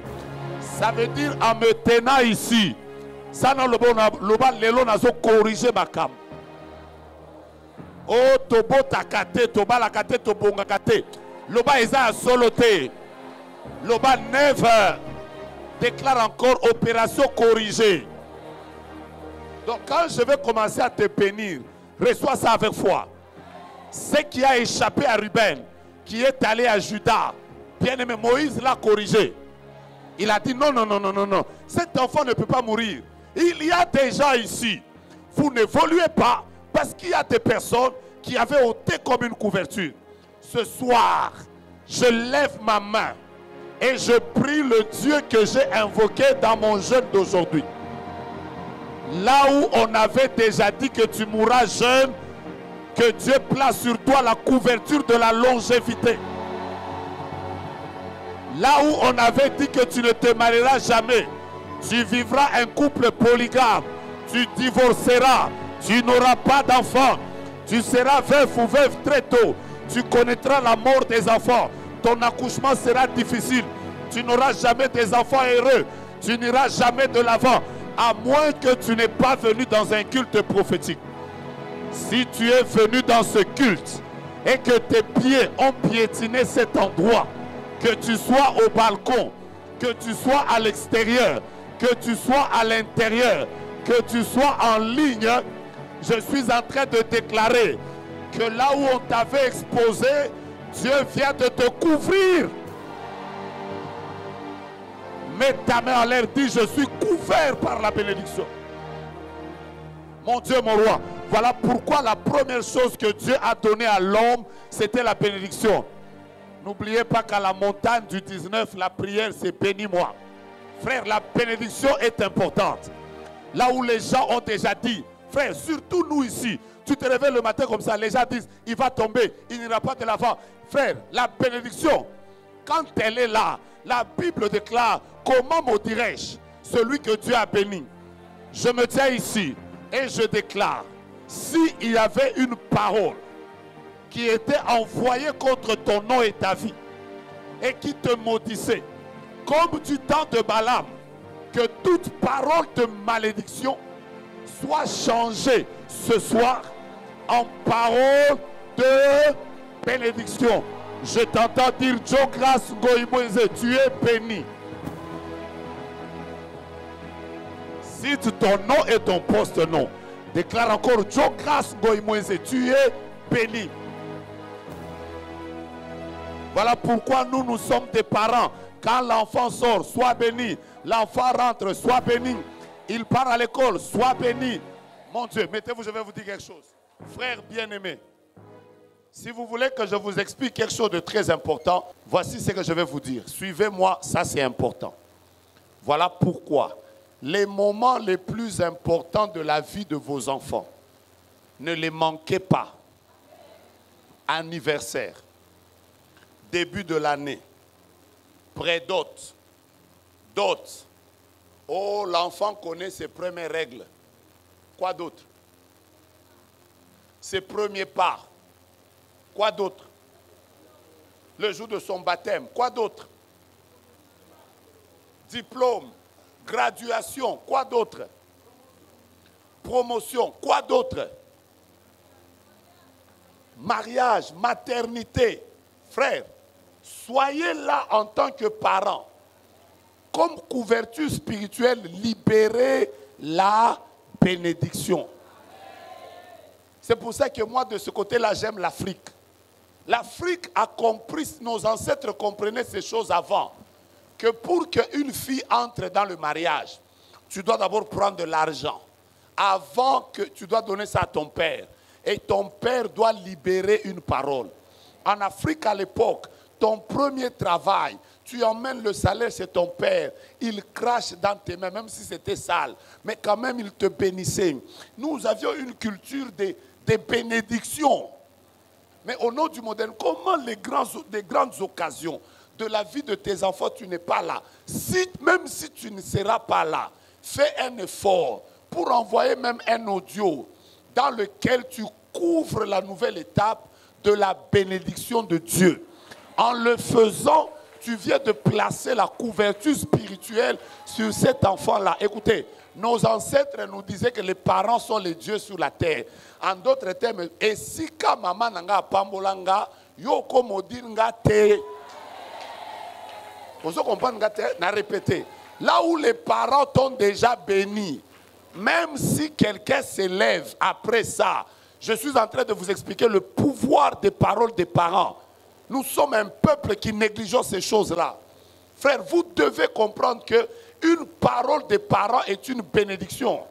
Ça veut dire en me tenant ici. Ça n'a le bon nazo corriger ma cam. Oh, tobo takate, toba la kate, tobonga kate. Loba eza soloté. Loba 9 heures. Déclare encore opération corrigée. Donc quand je vais commencer à te bénir, reçois ça avec foi. Ce qui a échappé à Ruben, qui est allé à Juda, bien-aimé, Moïse l'a corrigé. Il a dit non, non, non, non, non, non. Cet enfant ne peut pas mourir. Il y a des gens ici. Vous n'évoluez pas parce qu'il y a des personnes qui avaient ôté comme une couverture. Ce soir, je lève ma main et je prie le Dieu que j'ai invoqué dans mon jeûne d'aujourd'hui. Là où on avait déjà dit que tu mourras jeune, que Dieu place sur toi la couverture de la longévité. Là où on avait dit que tu ne te marieras jamais, tu vivras un couple polygame, tu divorceras, tu n'auras pas d'enfants, tu seras veuf ou veuve très tôt, tu connaîtras la mort des enfants, ton accouchement sera difficile, tu n'auras jamais des enfants heureux, tu n'iras jamais de l'avant, à moins que tu n'aies pas venu dans un culte prophétique. Si tu es venu dans ce culte et que tes pieds ont piétiné cet endroit, que tu sois au balcon, que tu sois à l'extérieur, que tu sois à l'intérieur, que tu sois en ligne, je suis en train de déclarer que là où on t'avait exposé, Dieu vient de te couvrir. Mets ta main en l'air, dis je suis couvert par la bénédiction. Mon Dieu, mon roi, voilà pourquoi la première chose que Dieu a donnée à l'homme, c'était la bénédiction. N'oubliez pas qu'à la montagne du 19, la prière c'est bénis-moi. Frère, la bénédiction est importante. Là où les gens ont déjà dit, frère, surtout nous ici, tu te réveilles le matin comme ça, les gens disent, il va tomber, il n'ira pas de l'avant. Frère, la bénédiction, quand elle est là, la Bible déclare, comment maudirais-je celui que Dieu a béni? Je me tiens ici et je déclare, s'il y avait une parole qui était envoyée contre ton nom et ta vie, et qui te maudissait, comme du temps de Balaam, que toute parole de malédiction soit changée ce soir en parole de bénédiction. Je t'entends dire, Joe Grace Goïmoise, tu es béni. Cite ton nom et ton poste-nom. Déclare encore, Joe Grace Goïmoise, tu es béni. Voilà pourquoi nous sommes des parents. Quand l'enfant sort, sois béni. L'enfant rentre, sois béni. Il part à l'école, sois béni. Mon Dieu, mettez-vous, je vais vous dire quelque chose. Frère bien-aimé, si vous voulez que je vous explique quelque chose de très important, voici ce que je vais vous dire. Suivez-moi, ça c'est important. Voilà pourquoi les moments les plus importants de la vie de vos enfants, ne les manquez pas. Anniversaire, début de l'année, prédot, dot. Oh, l'enfant connaît ses premières règles. Quoi d'autre? Ses premiers pas. Quoi d'autre? Le jour de son baptême. Quoi d'autre? Diplôme, graduation. Quoi d'autre? Promotion. Quoi d'autre? Mariage, maternité. Frère, soyez là en tant que parents. Comme couverture spirituelle, libérez la bénédiction. C'est pour ça que moi, de ce côté-là, j'aime l'Afrique. L'Afrique a compris, nos ancêtres comprenaient ces choses avant, que pour qu'une fille entre dans le mariage, tu dois d'abord prendre de l'argent. Avant que tu dois donner ça à ton père. Et ton père doit libérer une parole. En Afrique, à l'époque, ton premier travail, tu emmènes le salaire chez ton père, il crache dans tes mains, même si c'était sale, mais quand même il te bénissait. Nous avions une culture des bénédictions. Mais au nom du modèle, comment les grandes occasions de la vie de tes enfants, tu n'es pas là? Même si tu ne seras pas là, fais un effort pour envoyer même un audio dans lequel tu couvres la nouvelle étape de la bénédiction de Dieu. En le faisant, tu viens de placer la couverture spirituelle sur cet enfant-là. Écoutez, nos ancêtres nous disaient que les parents sont les dieux sur la terre. En d'autres termes, et si ka maman nanga pambolanga, yoko modinga te. Vous comprenez, n'a répété. Là où les parents t'ont déjà béni, même si quelqu'un s'élève après ça, je suis en train de vous expliquer le pouvoir des paroles des parents. Nous sommes un peuple qui négligeons ces choses-là. Frère, vous devez comprendre qu'une parole des parents est une bénédiction.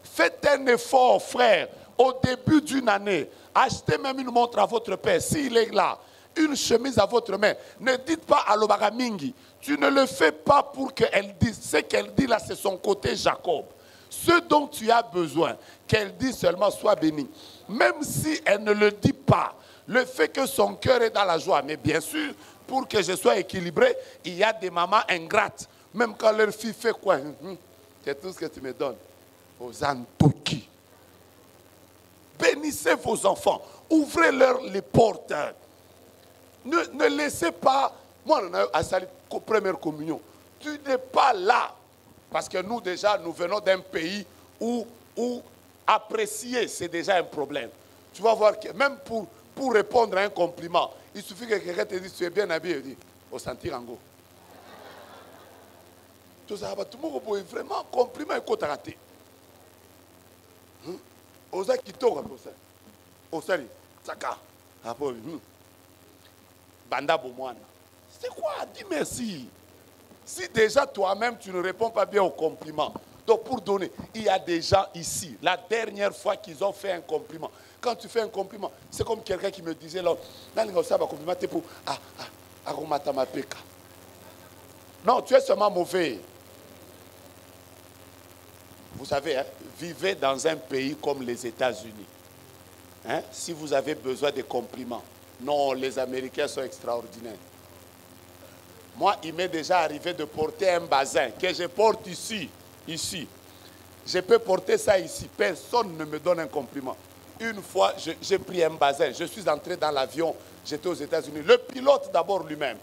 Faites un effort, frère, au début d'une année. Achetez même une montre à votre père, s'il est là. Une chemise à votre main. Ne dites pas à l'Obagamingi. Tu ne le fais pas pour qu'elle dise. Ce qu'elle dit là, c'est son côté Jacob. Ce dont tu as besoin, qu'elle dise seulement sois béni. Même si elle ne le dit pas, le fait que son cœur est dans la joie. Mais bien sûr, pour que je sois équilibré, il y a des mamans ingrates. Même quand leur fille fait quoi? C'est tout ce que tu me donnes. Aux Antoki. Bénissez vos enfants. Ouvrez-leur les portes. Ne laissez pas. Moi, on a à la première communion. Tu n'es pas là. Parce que nous, déjà, nous venons d'un pays où apprécier, c'est déjà un problème. Tu vas voir que même pour répondre à un compliment, il suffit que quelqu'un te dise tu es bien habillé. Il dit au sentir en go. Tout ça, tout le monde peut vraiment compliment et côté raté. Osa kitoko comme ça. Osari, Saka. Banda Bomwana. C'est quoi? Dis merci. Si déjà toi-même tu ne réponds pas bien aux compliments, donc pour donner, il y a des gens ici, la dernière fois qu'ils ont fait un compliment, quand tu fais un compliment, c'est comme quelqu'un qui me disait là, non, tu es seulement mauvais. Vous savez, hein, vivez dans un pays comme les États-Unis. Hein, si vous avez besoin de compliments, non, les Américains sont extraordinaires. Moi, il m'est déjà arrivé de porter un bazin que je porte ici. Je peux porter ça ici. Personne ne me donne un compliment. Une fois, j'ai pris un bazin. Je suis entré dans l'avion. J'étais aux États-Unis. Le pilote, d'abord lui-même,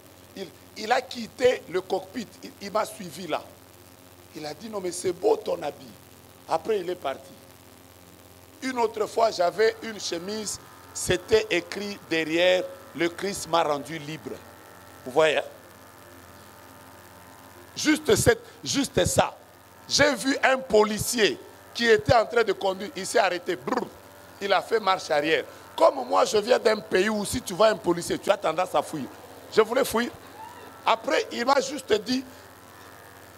il a quitté le cockpit. Il m'a suivi là. Il a dit, non, mais c'est beau ton habit. Après, il est parti. Une autre fois, j'avais une chemise. C'était écrit derrière, le Christ m'a rendu libre. Vous voyez, hein? Juste ça. J'ai vu un policier qui était en train de conduire. Il s'est arrêté. Brrr, il a fait marche arrière. Comme moi, je viens d'un pays où si tu vois un policier, tu as tendance à fuir. Je voulais fuir. Après, il m'a juste dit,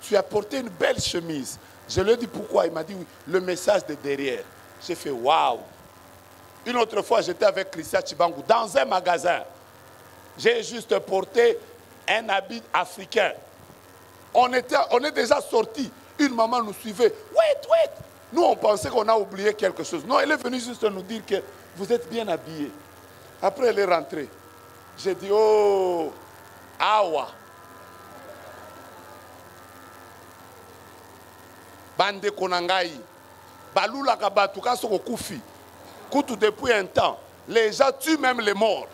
tu as porté une belle chemise. Je lui ai dit pourquoi. Il m'a dit, oui, le message de derrière. J'ai fait, waouh. Une autre fois, j'étais avec Christian Chibangu dans un magasin. J'ai juste porté un habit africain. On est déjà sortis. Une maman nous suivait. Wait. Nous, on pensait qu'on a oublié quelque chose. Non, elle est venue juste nous dire que vous êtes bien habillés. Après, elle est rentrée. J'ai dit, oh, awa. Bande konangai. Balula kabatuka soko kufi. Koutou depuis un temps. Les gens tuent même les morts.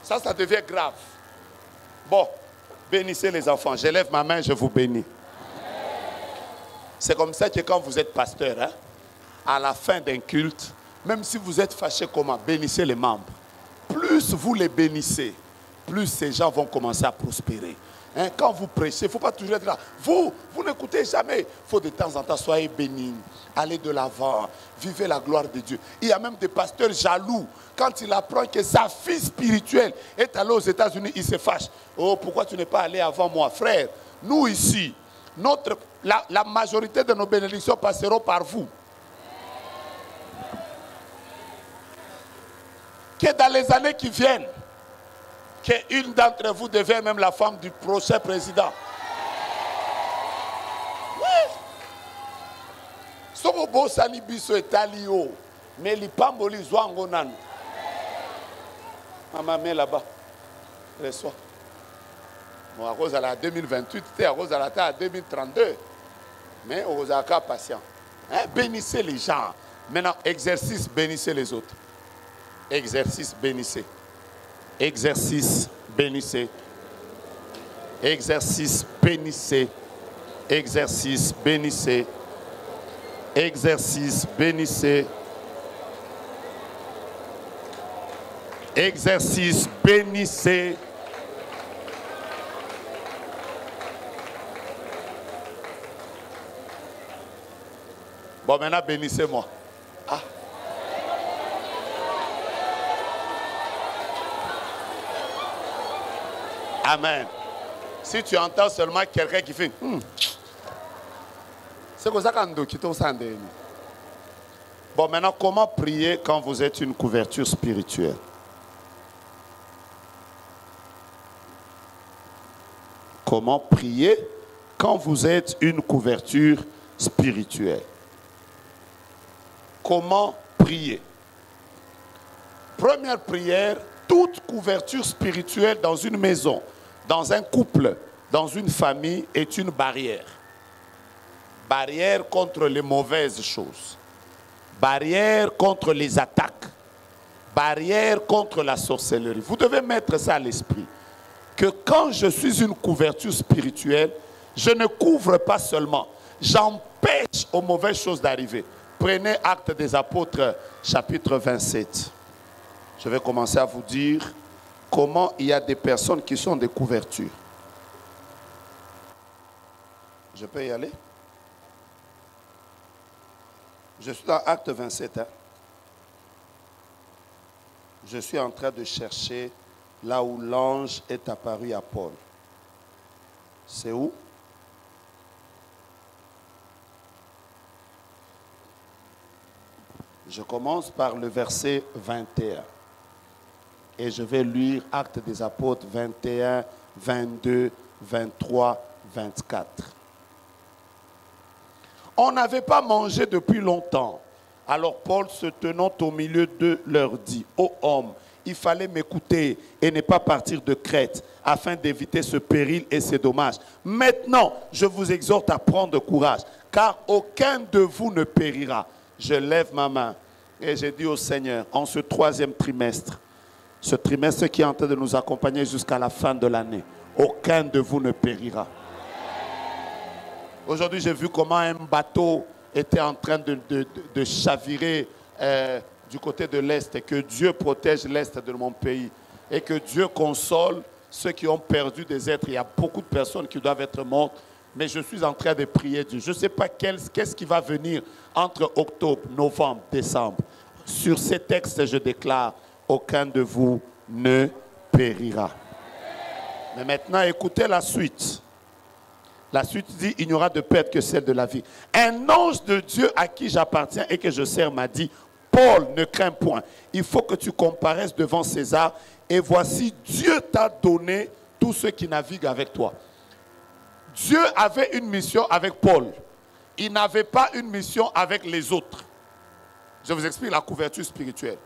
Ça devient grave. Bon. Bénissez les enfants. Je lève ma main, je vous bénis. C'est comme ça que quand vous êtes pasteur, hein, à la fin d'un culte, même si vous êtes fâché comment, bénissez les membres. Plus vous les bénissez, plus ces gens vont commencer à prospérer. Hein, quand vous prêchez, il ne faut pas toujours être là. Vous n'écoutez jamais. Il faut de temps en temps, soyez bénis. Allez de l'avant. Vivez la gloire de Dieu. Il y a même des pasteurs jaloux. Quand il apprend que sa fille spirituelle est allée aux États-Unis, il se fâche. Oh, pourquoi tu n'es pas allé avant moi? Frère, nous ici, la majorité de nos bénédictions passeront par vous. Que dans les années qui viennent, qu'une d'entre vous devienne même la femme du prochain président. Oui. Somo Bosani Biso et Talio. Mais l'ipamboli zwango nan. Maman, mets là-bas. Reçois. Bon, à cause à la 2028, à cause à la 2032. Mais on a qu'à patient. Hein? Bénissez les gens. Maintenant, exercice, bénissez les autres. Exercice, bénissez. Exercice, bénissez. Exercice, bénissez. Exercice, bénissez. Exercice, bénissez. Exercice, bénissez. Bon, maintenant, bénissez-moi. Ah. Amen. Si tu entends seulement quelqu'un qui fait c'est comme ça qu'on quitte au sein de. Bon, maintenant, comment prier quand vous êtes une couverture spirituelle? Comment prier quand vous êtes une couverture spirituelle? Comment prier? Première prière, toute couverture spirituelle dans une maison, dans un couple, dans une famille est une barrière. Barrière contre les mauvaises choses. Barrière contre les attaques. Barrière contre la sorcellerie. Vous devez mettre ça à l'esprit. Que quand je suis une couverture spirituelle, je ne couvre pas seulement, j'empêche aux mauvaises choses d'arriver. Prenez Actes des Apôtres, chapitre 27. Je vais commencer à vous dire comment il y a des personnes qui sont des couvertures. Je peux y aller? Je suis dans Acte 27. Hein? Je suis en train de chercher là où l'ange est apparu à Paul. C'est où? Je commence par le verset 21. Et je vais lire Actes des Apôtres 21, 22, 23, 24. On n'avait pas mangé depuis longtemps. Alors Paul, se tenant au milieu d'eux, leur dit: ô hommes, il fallait m'écouter et ne pas partir de Crète, afin d'éviter ce péril et ces dommages. Maintenant, je vous exhorte à prendre courage, car aucun de vous ne périra. Je lève ma main et j'ai dit au Seigneur, en ce 3e trimestre, ce trimestre qui est en train de nous accompagner jusqu'à la fin de l'année, aucun de vous ne périra. Aujourd'hui, j'ai vu comment un bateau était en train de chavirer du côté de l'Est, et que Dieu protège l'Est de mon pays et que Dieu console ceux qui ont perdu des êtres. Il y a beaucoup de personnes qui doivent être mortes, mais je suis en train de prier Dieu. Je ne sais pas qu'est-ce qui va venir entre octobre, novembre, décembre. Sur ces textes, je déclare, aucun de vous ne périra. Mais maintenant, écoutez la suite. La suite dit, il n'y aura de perte que celle de la vie. Un ange de Dieu à qui j'appartiens et que je sers m'a dit, Paul, ne crains point. Il faut que tu comparaisses devant César. Et voici, Dieu t'a donné tous ceux qui naviguent avec toi. Dieu avait une mission avec Paul. Il n'avait pas une mission avec les autres. Je vous explique la couverture spirituelle.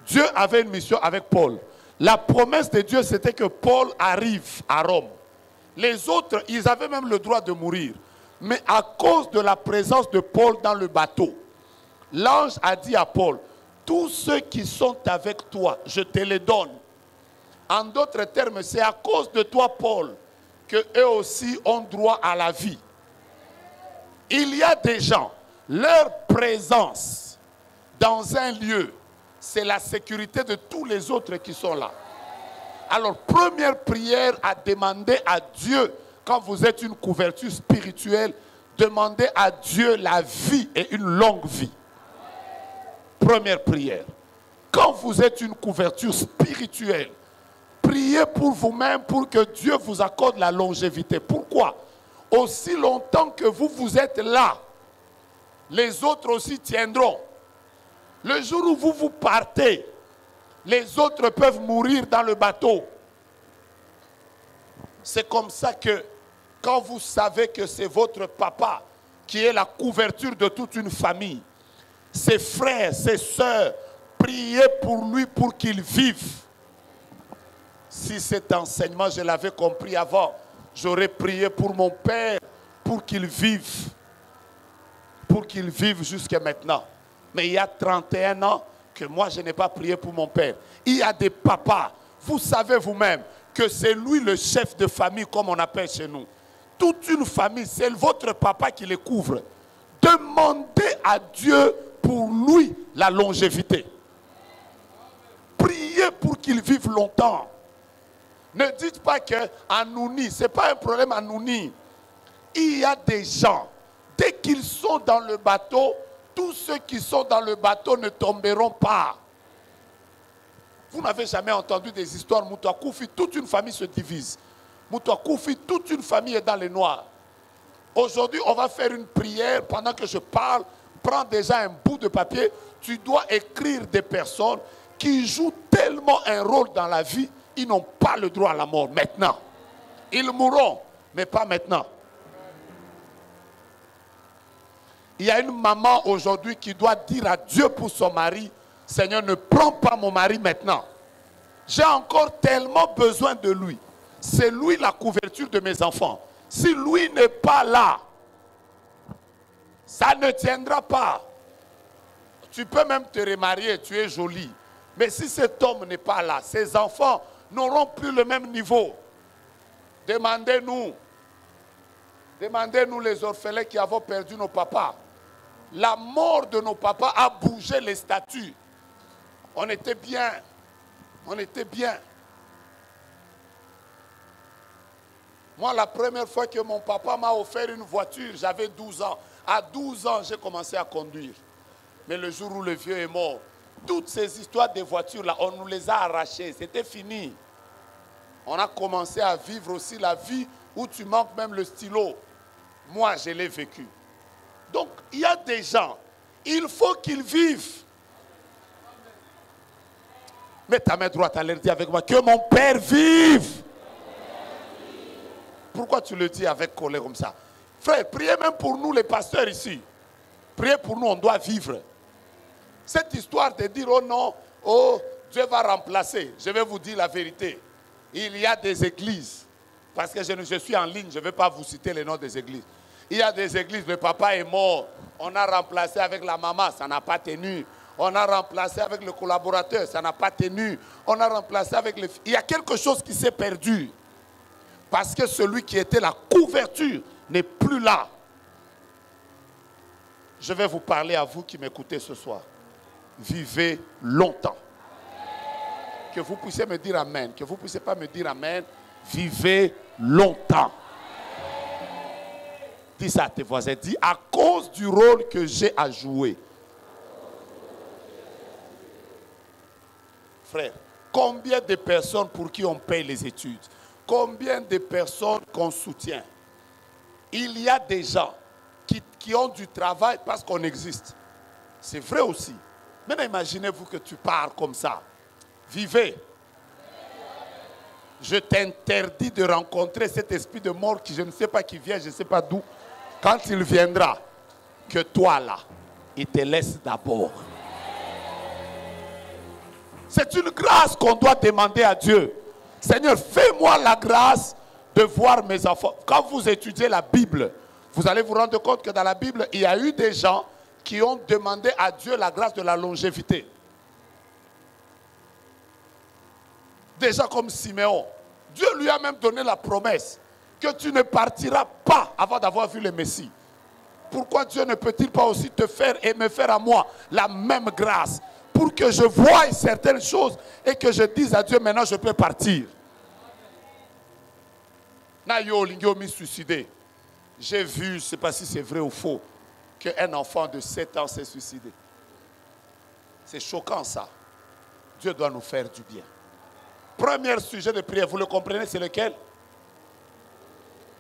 Dieu avait une mission avec Paul. La promesse de Dieu, c'était que Paul arrive à Rome. Les autres, ils avaient même le droit de mourir. Mais à cause de la présence de Paul dans le bateau, l'ange a dit à Paul, tous ceux qui sont avec toi, je te les donne. En d'autres termes, c'est à cause de toi, Paul, qu'eux aussi ont droit à la vie. Il y a des gens, leur présence dans un lieu, c'est la sécurité de tous les autres qui sont là. Alors, première prière à demander à Dieu, quand vous êtes une couverture spirituelle, demandez à Dieu la vie et une longue vie. Première prière. Quand vous êtes une couverture spirituelle, priez pour vous-même pour que Dieu vous accorde la longévité. Pourquoi? Aussi longtemps que vous êtes là, les autres aussi tiendront. Le jour où vous partez, les autres peuvent mourir dans le bateau. C'est comme ça que quand vous savez que c'est votre papa qui est la couverture de toute une famille, ses frères, ses sœurs, priez pour lui pour qu'il vive. Si cet enseignement, je l'avais compris avant, j'aurais prié pour mon père, pour qu'il vive. Pour qu'il vive jusqu'à maintenant. Mais il y a 31 ans que moi, je n'ai pas prié pour mon père. Il y a des papas, vous savez vous-même, que c'est lui le chef de famille, comme on appelle chez nous. Toute une famille, c'est votre papa qui les couvre. Demandez à Dieu pour lui la longévité. Priez pour qu'il vive longtemps. Ne dites pas qu'à Nouni, ce n'est pas un problème à Nouni. Il y a des gens, dès qu'ils sont dans le bateau, tous ceux qui sont dans le bateau ne tomberont pas. Vous n'avez jamais entendu des histoires Moutouakoufi, toute une famille se divise. Moutouakoufi, toute une famille est dans les noirs. Aujourd'hui, on va faire une prière pendant que je parle. Prends déjà un bout de papier. Tu dois écrire des personnes qui jouent tellement un rôle dans la vie, ils n'ont pas le droit à la mort maintenant. Ils mourront, mais pas maintenant. Il y a une maman aujourd'hui qui doit dire à Dieu pour son mari, Seigneur, ne prends pas mon mari maintenant. J'ai encore tellement besoin de lui. C'est lui la couverture de mes enfants. Si lui n'est pas là, ça ne tiendra pas. Tu peux même te remarier, tu es jolie. Mais si cet homme n'est pas là, ses enfants n'auront plus le même niveau. Demandez-nous les orphelins qui avons perdu nos papas. La mort de nos papas a bougé les statuts. On était bien. On était bien. Moi, la première fois que mon papa m'a offert une voiture, j'avais 12 ans. À 12 ans, j'ai commencé à conduire. Mais le jour où le vieux est mort, toutes ces histoires de voitures-là, on nous les a arrachées. C'était fini. On a commencé à vivre aussi la vie où tu manques même le stylo. Moi, je l'ai vécu. Donc, il y a des gens, il faut qu'ils vivent. Mets ta main droite à l'air, dis avec moi, que mon père vive. Pourquoi tu le dis avec colère comme ça? Frère, priez même pour nous les pasteurs ici. Priez pour nous, on doit vivre. Cette histoire de dire, oh non, oh, Dieu va remplacer. Je vais vous dire la vérité. Il y a des églises, parce que je suis en ligne, je ne vais pas vous citer les noms des églises. Il y a des églises, le papa est mort, on a remplacé avec la maman, ça n'a pas tenu. On a remplacé avec le collaborateur, ça n'a pas tenu. On a remplacé avec le... Il y a quelque chose qui s'est perdu. Parce que celui qui était la couverture n'est plus là. Je vais vous parler à vous qui m'écoutez ce soir. Vivez longtemps. Que vous puissiez me dire amen. Que vous ne puissiez pas me dire amen. Vivez longtemps. Dis ça à tes voisins. Dis, à cause du rôle que j'ai à jouer. Frère, combien de personnes pour qui on paye les études? Combien de personnes qu'on soutient? Il y a des gens qui ont du travail parce qu'on existe. C'est vrai aussi. Maintenant, imaginez-vous que tu pars comme ça. Vivez. Je t'interdis de rencontrer cet esprit de mort qui je ne sais pas qui vient, je ne sais pas d'où. Quand il viendra, que toi là, il te laisse d'abord. C'est une grâce qu'on doit demander à Dieu. Seigneur, fais-moi la grâce de voir mes enfants. Quand vous étudiez la Bible, vous allez vous rendre compte que dans la Bible, il y a eu des gens qui ont demandé à Dieu la grâce de la longévité. Des gens comme Siméon. Dieu lui a même donné la promesse que tu ne partiras pas avant d'avoir vu le Messie. Pourquoi Dieu ne peut-il pas aussi te faire et me faire à moi la même grâce pour que je voie certaines choses et que je dise à Dieu, maintenant je peux partir. J'ai vu, je ne sais pas si c'est vrai ou faux, qu'un enfant de 7 ans s'est suicidé. C'est choquant ça. Dieu doit nous faire du bien. Premier sujet de prière, vous le comprenez, c'est lequel?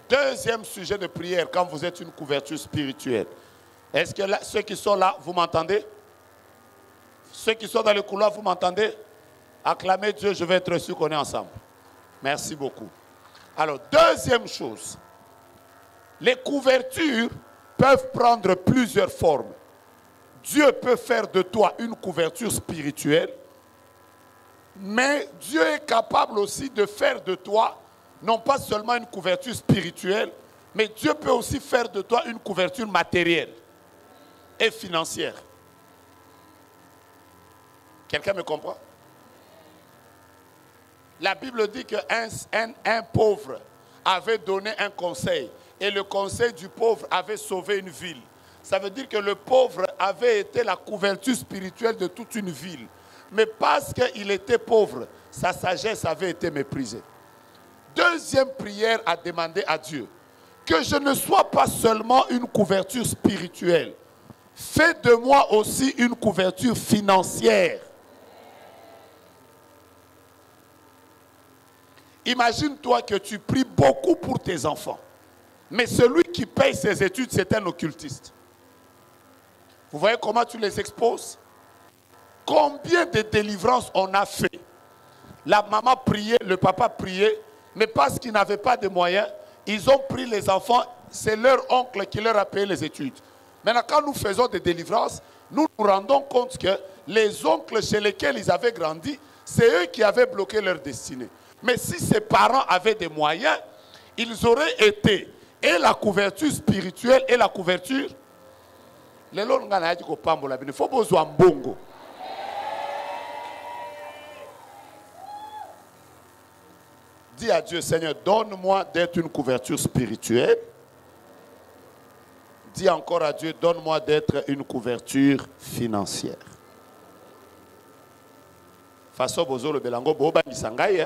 Deuxième sujet de prière, quand vous êtes une couverture spirituelle. Est-ce que là, ceux qui sont là, vous m'entendez? Ceux qui sont dans le couloir, vous m'entendez? Acclamez Dieu, je vais être sûr qu'on est ensemble. Merci beaucoup. Alors, deuxième chose. Les couvertures peuvent prendre plusieurs formes. Dieu peut faire de toi une couverture spirituelle, mais Dieu est capable aussi de faire de toi, non pas seulement une couverture spirituelle, mais Dieu peut aussi faire de toi une couverture matérielle et financière. Quelqu'un me comprend? La Bible dit qu'un pauvre avait donné un conseil, et le conseil du pauvre avait sauvé une ville. Ça veut dire que le pauvre avait été la couverture spirituelle de toute une ville. Mais parce qu'il était pauvre, sa sagesse avait été méprisée. Deuxième prière à demander à Dieu, que je ne sois pas seulement une couverture spirituelle, fais de moi aussi une couverture financière. Imagine-toi que tu pries beaucoup pour tes enfants, mais celui qui paye ses études, c'est un occultiste. Vous voyez comment tu les exposes? Combien de délivrances on a fait? La maman priait, le papa priait, mais parce qu'ils n'avaient pas de moyens, ils ont pris les enfants, c'est leur oncle qui leur a payé les études. Maintenant, quand nous faisons des délivrances, nous nous rendons compte que les oncles chez lesquels ils avaient grandi, c'est eux qui avaient bloqué leur destinée. Mais si ses parents avaient des moyens, ils auraient été et la couverture spirituelle et la couverture. Les longs gars n'ont pas il faut besoin de bongo. Dis à Dieu, Seigneur, donne-moi d'être une couverture spirituelle. Dis encore à Dieu, donne-moi d'être une couverture financière. Façon bozo le belango boba nisangai.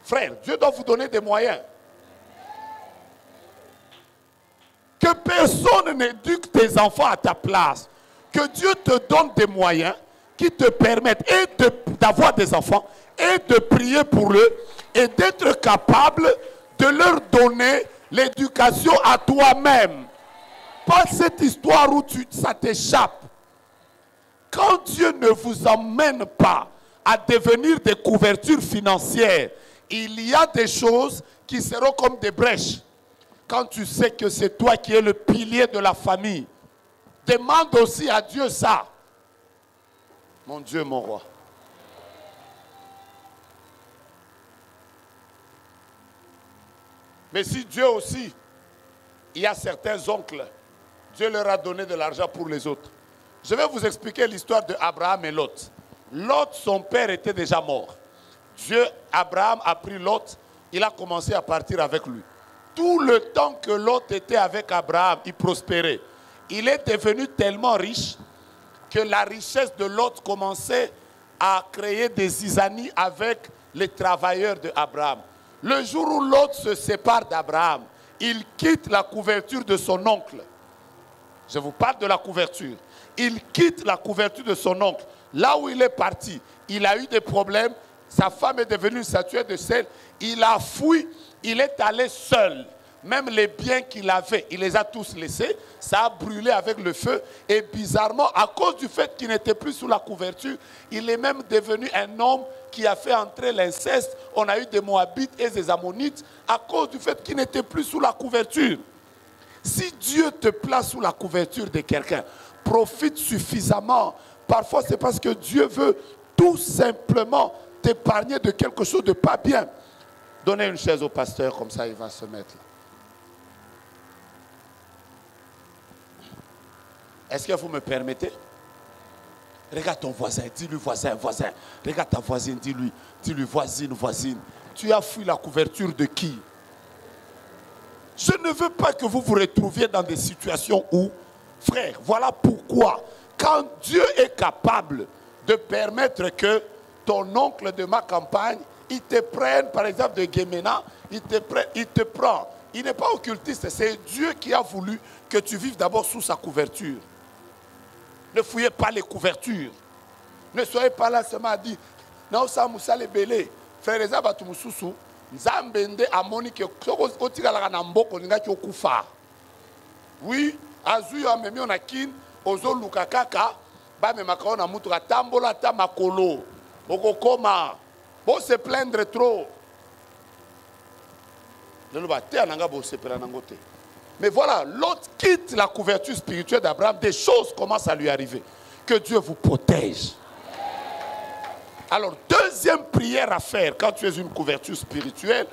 Frère, Dieu doit vous donner des moyens. Que personne n'éduque tes enfants à ta place. Que Dieu te donne des moyens qui te permettent d'avoir des enfants et de prier pour eux et d'être capable de leur donner l'éducation à toi-même. Pas cette histoire où ça t'échappe. Quand Dieu ne vous emmène pas à devenir des couvertures financières, il y a des choses qui seront comme des brèches. Quand tu sais que c'est toi qui es le pilier de la famille, demande aussi à Dieu ça. Mon Dieu, mon roi. Mais si Dieu aussi, il y a certains oncles, Dieu leur a donné de l'argent pour les autres. Je vais vous expliquer l'histoire de Abraham et Lot. Lot, son père était déjà mort. Abraham a pris Lot, il a commencé à partir avec lui. Tout le temps que Lot était avec Abraham, il prospérait. Il est devenu tellement riche que la richesse de Lot commençait à créer des zizanies avec les travailleurs d'Abraham. Le jour où Lot se sépare d'Abraham, il quitte la couverture de son oncle. Je vous parle de la couverture. Il quitte la couverture de son oncle. Là où il est parti, il a eu des problèmes. Sa femme est devenue une statuette de sel. Il a fui. Il est allé seul. Même les biens qu'il avait, il les a tous laissés. Ça a brûlé avec le feu. Et bizarrement, à cause du fait qu'il n'était plus sous la couverture, il est même devenu un homme qui a fait entrer l'inceste. On a eu des Moabites et des Ammonites à cause du fait qu'il n'était plus sous la couverture. Si Dieu te place sous la couverture de quelqu'un, profite suffisamment. Parfois, c'est parce que Dieu veut tout simplement t'épargner de quelque chose de pas bien. Donnez une chaise au pasteur, comme ça il va se mettre là. Est-ce que vous me permettez? Regarde ton voisin, dis-lui voisin, voisin. Regarde ta voisine, dis-lui voisine, voisine. Tu as fui la couverture de qui? Je ne veux pas que vous vous retrouviez dans des situations où, frère, voilà pourquoi, quand Dieu est capable de permettre que ton oncle de ma campagne, il te prenne, par exemple, de Guémena, il te prend. Il n'est pas occultiste, c'est Dieu qui a voulu que tu vives d'abord sous sa couverture. Ne fouillez pas les couvertures. Ne soyez pas là seulement à dire, non, ça moussa les belé. Frère, les abattus moussou, Nzambende amoni ke otika la kanamboko ninga ki okufa. Oui, azu yo memi onakin ozo lukakaka ba me makao na mutu katambola ta makolo. Okokoma. Bo se plaindre trop. Lelo ba te ananga bo se pela nangote. Mais voilà, l'autre quitte la couverture spirituelle d'Abraham, des choses commencent à lui arriver. Que Dieu vous protège. Alors, deuxième prière à faire quand tu es une couverture spirituelle,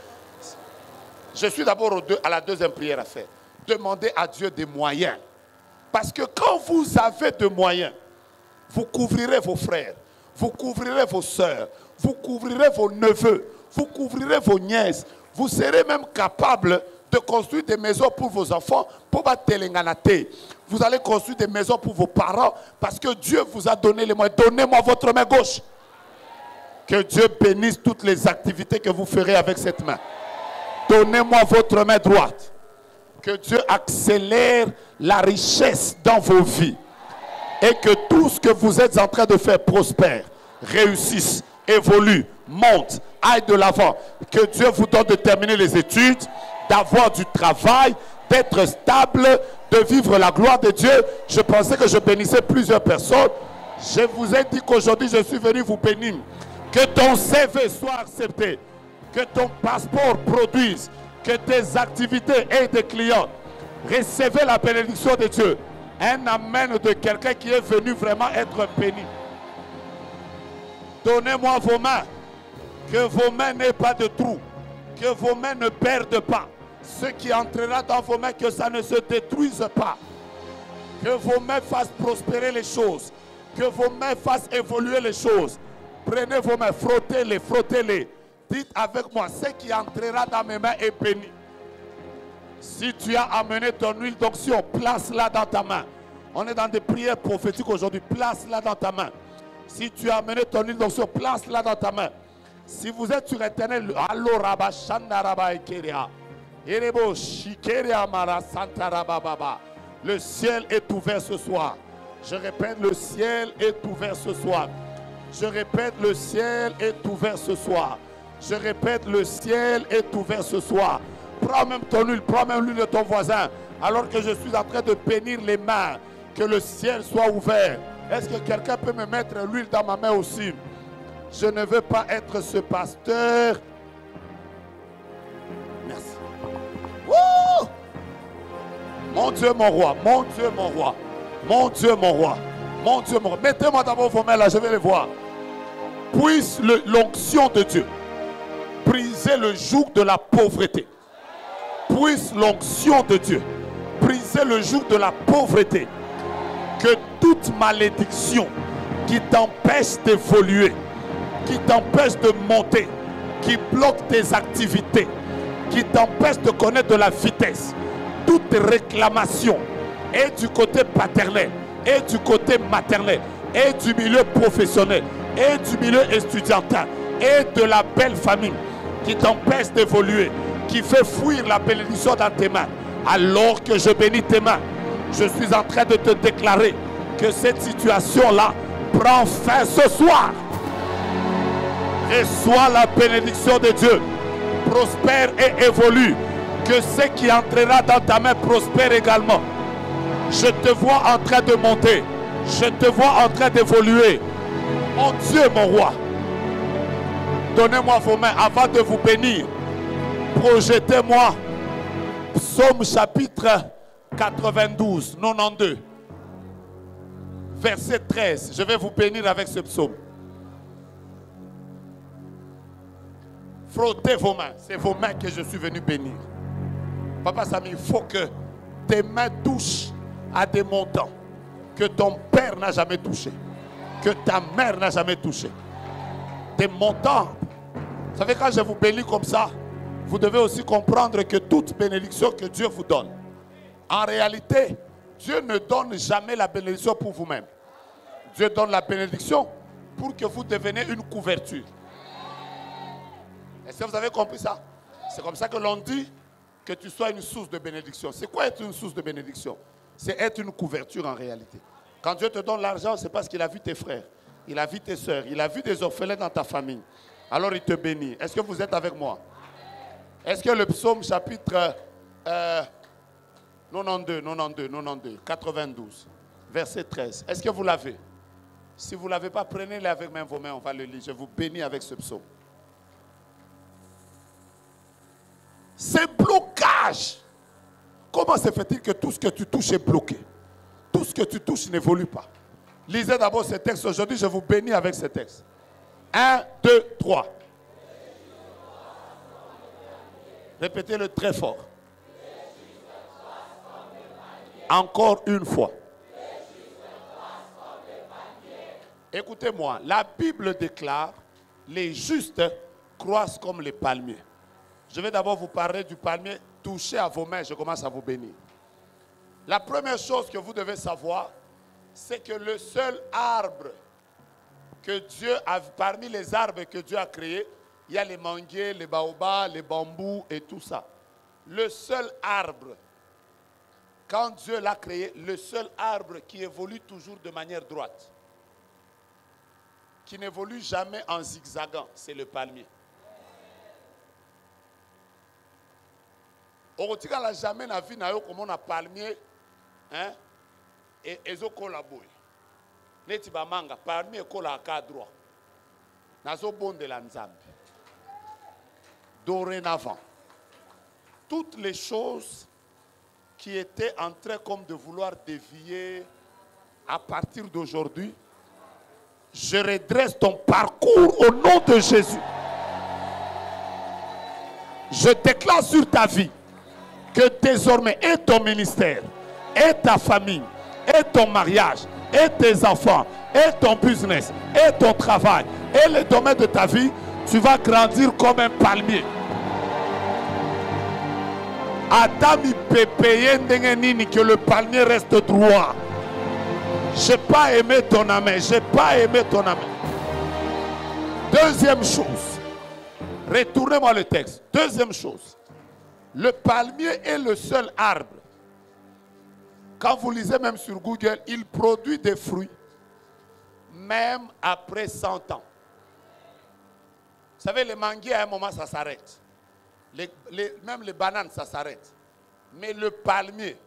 je suis d'abord à la deuxième prière à faire. Demandez à Dieu des moyens. Parce que quand vous avez des moyens, vous couvrirez vos frères, vous couvrirez vos sœurs, vous couvrirez vos neveux, vous couvrirez vos nièces. Vous serez même capable de construire des maisons pour vos enfants, pour battre Telenganate. Vous allez construire des maisons pour vos parents parce que Dieu vous a donné les moyens. Donnez-moi votre main gauche. Que Dieu bénisse toutes les activités que vous ferez avec cette main. Donnez-moi votre main droite. Que Dieu accélère la richesse dans vos vies. Et que tout ce que vous êtes en train de faire prospère, réussisse, évolue, monte, aille de l'avant. Que Dieu vous donne de terminer les études, d'avoir du travail, d'être stable, de vivre la gloire de Dieu. Je pensais que je bénissais plusieurs personnes. Je vous ai dit qu'aujourd'hui je suis venu vous bénir. Que ton CV soit accepté. Que ton passeport produise. Que tes activités aient des clients. Recevez la bénédiction de Dieu. Un amen de quelqu'un qui est venu vraiment être béni. Donnez-moi vos mains. Que vos mains n'aient pas de trous. Que vos mains ne perdent pas. Ce qui entrera dans vos mains, que ça ne se détruise pas. Que vos mains fassent prospérer les choses. Que vos mains fassent évoluer les choses. Prenez vos mains, frottez-les, frottez-les. Dites avec moi, ce qui entrera dans mes mains est béni. Si tu as amené ton huile d'onction, place-la dans ta main. On est dans des prières prophétiques aujourd'hui. Place-la dans ta main. Si tu as amené ton huile d'onction, place-la dans ta main. Si vous êtes sur Internet, le ciel est ouvert ce soir. Je répète, le ciel est ouvert ce soir. Je répète, le ciel est ouvert ce soir. Je répète, le ciel est ouvert ce soir. Prends même ton huile, prends même l'huile de ton voisin. Alors que je suis en train de bénir les mains, que le ciel soit ouvert. Est-ce que quelqu'un peut me mettre l'huile dans ma main aussi? Je ne veux pas être ce pasteur. Merci. Woo! Mon Dieu, mon roi, mon Dieu, mon roi, mon Dieu, mon roi, mon Dieu, mon roi. Mettez-moi d'abord vos mains là, je vais les voir. Puisse l'onction de Dieu briser le joug de la pauvreté. Puisse l'onction de Dieu briser le joug de la pauvreté. Que toute malédiction qui t'empêche d'évoluer, qui t'empêche de monter, qui bloque tes activités, qui t'empêche de connaître de la vitesse, toute réclamation, et du côté paternel, et du côté maternel, et du milieu professionnel, et du milieu estudiantin, et de la belle famille, qui t'empêche d'évoluer, qui fait fuir la bénédiction dans tes mains, alors que je bénis tes mains, je suis en train de te déclarer que cette situation-là prend fin ce soir. Reçois la bénédiction de Dieu. Prospère et évolue. Que ce qui entrera dans ta main prospère également. Je te vois en train de monter. Je te vois en train d'évoluer. Mon Dieu, mon roi. Donnez-moi vos mains avant de vous bénir. Projetez-moi. Psaume chapitre 92, 92. Verset 13. Je vais vous bénir avec ce psaume. Frottez vos mains. C'est vos mains que je suis venu bénir. Papa Samy, il faut que tes mains touchent à des montants que ton père n'a jamais touché, que ta mère n'a jamais touché. Des montants. Vous savez, quand je vous bénis comme ça, vous devez aussi comprendre que toute bénédiction que Dieu vous donne, en réalité, Dieu ne donne jamais la bénédiction pour vous-même. Dieu donne la bénédiction pour que vous deveniez une couverture. Est-ce que vous avez compris ça? C'est comme ça que l'on dit que tu sois une source de bénédiction. C'est quoi être une source de bénédiction? C'est être une couverture en réalité. Quand Dieu te donne l'argent, c'est parce qu'il a vu tes frères, il a vu tes soeurs, il a vu des orphelins dans ta famille. Alors il te bénit. Est-ce que vous êtes avec moi? Est-ce que le psaume chapitre 92, verset 13, est-ce que vous l'avez? Si vous ne l'avez pas, prenez-le avec même vos mains, on va le lire. Je vous bénis avec ce psaume. Ces blocages Comment se fait-il que tout ce que tu touches est bloqué? Tout ce que tu touches n'évolue pas. Lisez d'abord ce texte. Aujourd'hui, je vous bénis avec ce texte. 1, 2, 3. Répétez-le très fort. Encore une fois. Écoutez-moi, la Bible déclare, les justes croissent comme les palmiers. Je vais d'abord vous parler du palmier. Touchez à vos mains, je commence à vous bénir. La première chose que vous devez savoir, c'est que le seul arbre que Dieu a, parmi les arbres que Dieu a créés, il y a les manguiers, les baobabs, les bambous et tout ça. Le seul arbre, quand Dieu l'a créé, le seul arbre qui évolue toujours de manière droite, qui n'évolue jamais en zigzagant, c'est le palmier. On ne jamais na vie na yo comme on a palmier, hein, et ezo collaborer. Neti ba manga palmier kola ka droit. Nazo bon de la nzambe. Dorénavant, toutes les choses qui étaient en train comme de vouloir dévier à partir d'aujourd'hui, je redresse ton parcours au nom de Jésus. Je déclare sur ta vie que désormais, et ton ministère, et ta famille, et ton mariage, et tes enfants, et ton business, et ton travail, et le domaine de ta vie, tu vas grandir comme un palmier. Adami pépeye ndengenini que le palmier reste droit. J'ai pas aimé ton amène, j'ai pas aimé ton amène. Deuxième chose, retournez-moi le texte. Deuxième chose, le palmier est le seul arbre. Quand vous lisez même sur Google, il produit des fruits, même après 100 ans. Vous savez, les manguiers, à un moment, ça s'arrête. Même les bananes, ça s'arrête. Mais le palmier,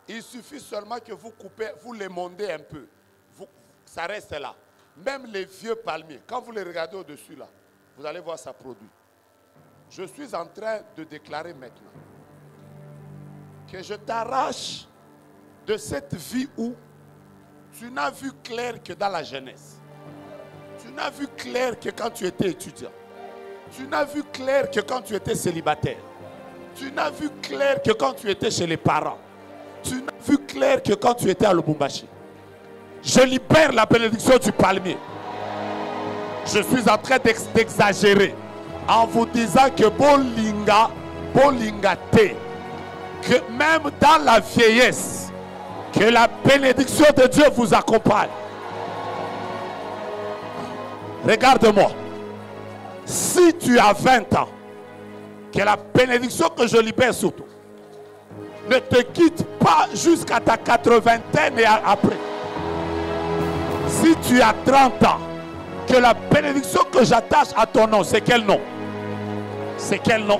il suffit seulement que vous coupez, vous les mondez un peu. Ça reste là. Même les vieux palmiers, quand vous les regardez au-dessus là, vous allez voir ça produit. Je suis en train de déclarer maintenant que je t'arrache de cette vie où tu n'as vu clair que dans la jeunesse. Tu n'as vu clair que quand tu étais étudiant. Tu n'as vu clair que quand tu étais célibataire. Tu n'as vu clair que quand tu étais chez les parents. Tu n'as vu clair que quand tu étais à Lubumbashi. Je libère la bénédiction du palmier. Je suis en train d'exagérer en vous disant que Bolinga te, que même dans la vieillesse, que la bénédiction de Dieu vous accompagne. Regarde-moi. Si tu as 20 ans, que la bénédiction que je libère sur toi ne te quitte pas jusqu'à ta 80aine et après. Si tu as 30 ans, que la bénédiction que j'attache à ton nom, c'est quel nom? C'est quel nom?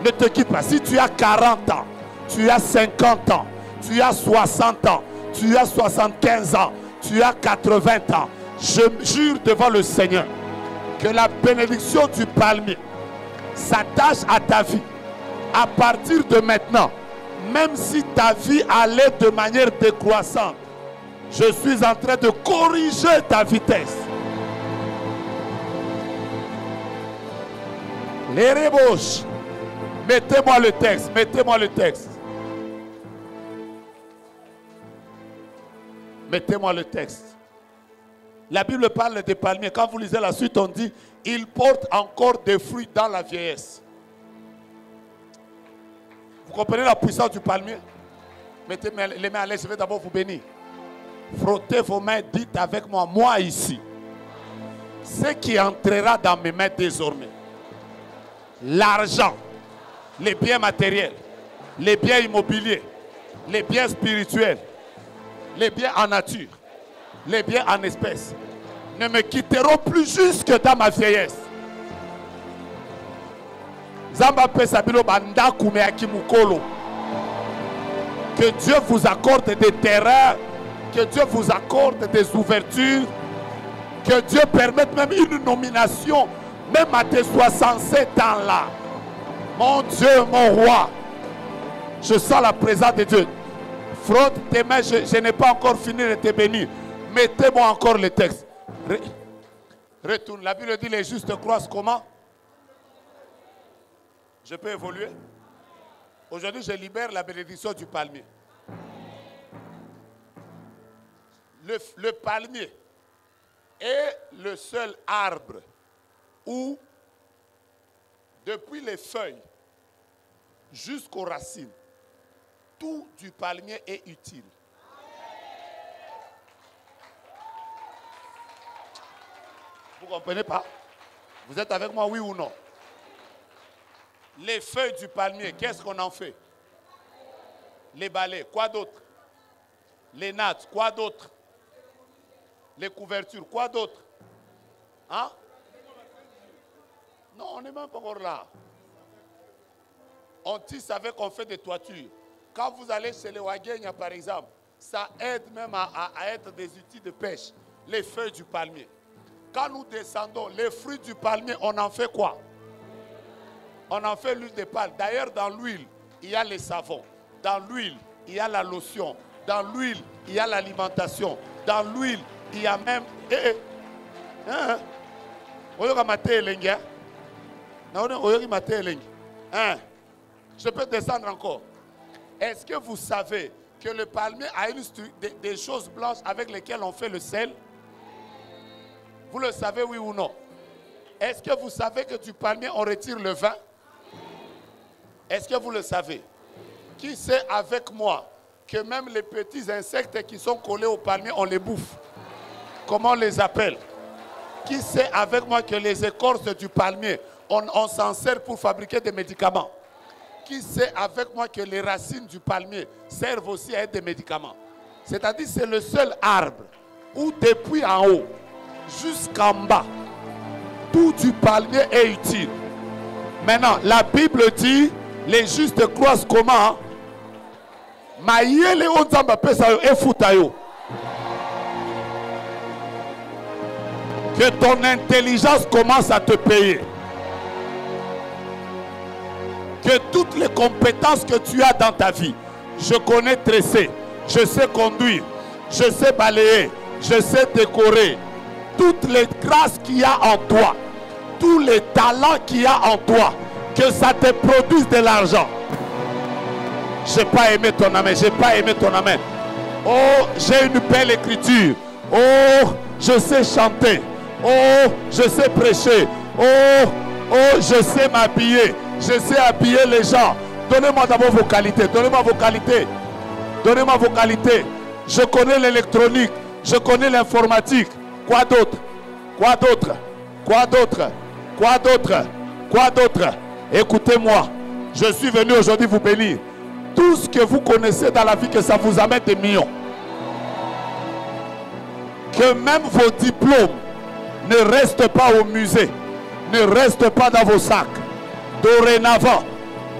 Ne te quitte pas. Si tu as 40 ans, tu as 50 ans, tu as 60 ans, tu as 75 ans, tu as 80 ans, je jure devant le Seigneur que la bénédiction du palmier s'attache à ta vie. À partir de maintenant, même si ta vie allait de manière décroissante, je suis en train de corriger ta vitesse. Les rébauches. Mettez-moi le texte, mettez-moi le texte. Mettez-moi le texte. La Bible parle des palmiers. Quand vous lisez la suite, on dit il porte encore des fruits dans la vieillesse. Vous comprenez la puissance du palmier? Mettez les mains à l'aise, je vais d'abord vous bénir. Frottez vos mains, dites avec moi, moi ici, ce qui entrera dans mes mains désormais, l'argent, les biens matériels, les biens immobiliers, les biens spirituels, les biens en nature, les biens en espèces, ne me quitteront plus jusque dans ma vieillesse. Que Dieu vous accorde des terrains, que Dieu vous accorde des ouvertures, que Dieu permette même une nomination, même à tes 67 ans là. Mon Dieu, mon roi, Je sens la présence de Dieu. Frotte tes mains, je n'ai pas encore fini de te bénir. Mettez-moi encore le texte. Retourne. La Bible dit les justes croissent comment? Je peux évoluer? Aujourd'hui, je libère la bénédiction du palmier. Le palmier est le seul arbre où, depuis les feuilles jusqu'aux racines, tout du palmier est utile. Vous ne comprenez pas? Vous êtes avec moi, oui ou non? Les feuilles du palmier, qu'est-ce qu'on en fait? Les balais, quoi d'autre? Les nattes, quoi d'autre? Les couvertures, quoi d'autre? Hein? Non, on n'est même pas encore là. On tisse avec, on fait des toitures. Quand vous allez chez les Wagenya, par exemple, ça aide même à être des outils de pêche. Les feuilles du palmier. Quand nous descendons, les fruits du palmier, on en fait quoi? On en fait l'huile de palme. D'ailleurs, dans l'huile, il y a les savons. Dans l'huile, il y a la lotion. Dans l'huile, il y a l'alimentation. Dans l'huile, il y a même... Je peux descendre encore. Est-ce que vous savez que le palmier a des choses blanches avec lesquelles on fait le sel? Vous le savez, oui ou non? Est-ce que vous savez que du palmier, on retire le vin? Est-ce que vous le savez? Qui sait avec moi que même les petits insectes qui sont collés au palmier, on les bouffe? Comment on les appelle? Qui sait avec moi que les écorces du palmier, on s'en sert pour fabriquer des médicaments? Qui sait avec moi que les racines du palmier servent aussi à être des médicaments? C'est-à-dire c'est le seul arbre où depuis en haut jusqu'en bas, tout du palmier est utile. Maintenant, la Bible dit, les justes croissent comment? Que ton intelligence commence à te payer. Que toutes les compétences que tu as dans ta vie, je connais tresser, je sais conduire, je sais balayer, je sais décorer, toutes les grâces qu'il y a en toi, tous les talents qu'il y a en toi, que ça te produise de l'argent. Je n'ai pas aimé ton amen, je n'ai pas aimé ton amen. Oh, j'ai une belle écriture. Oh, je sais chanter. Oh, je sais prêcher. Oh, je sais m'habiller. Je sais habiller les gens. Donnez-moi d'abord vos qualités. Donnez-moi vos qualités. Donnez-moi vos qualités. Je connais l'électronique. Je connais l'informatique. Quoi d'autre? Quoi d'autre? Quoi d'autre? Quoi d'autre? Quoi d'autre? Écoutez-moi. Je suis venu aujourd'hui vous bénir. Tout ce que vous connaissez dans la vie, que ça vous amène des millions. Que même vos diplômes ne restent pas au musée. Ne restent pas dans vos sacs. Dorénavant,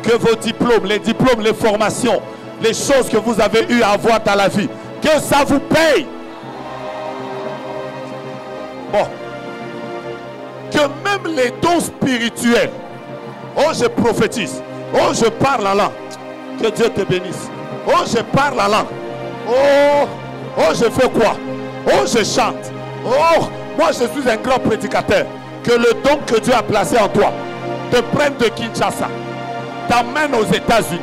que vos diplômes, les formations, les choses que vous avez eu à avoir dans la vie, que ça vous paye. Bon. Que même les dons spirituels, oh je prophétise, oh je parle en langue, que Dieu te bénisse. Oh je parle en langue, oh je fais quoi? Oh je chante, oh moi je suis un grand prédicateur. Que le don que Dieu a placé en toi te prenne de Kinshasa, t'amène aux États-Unis,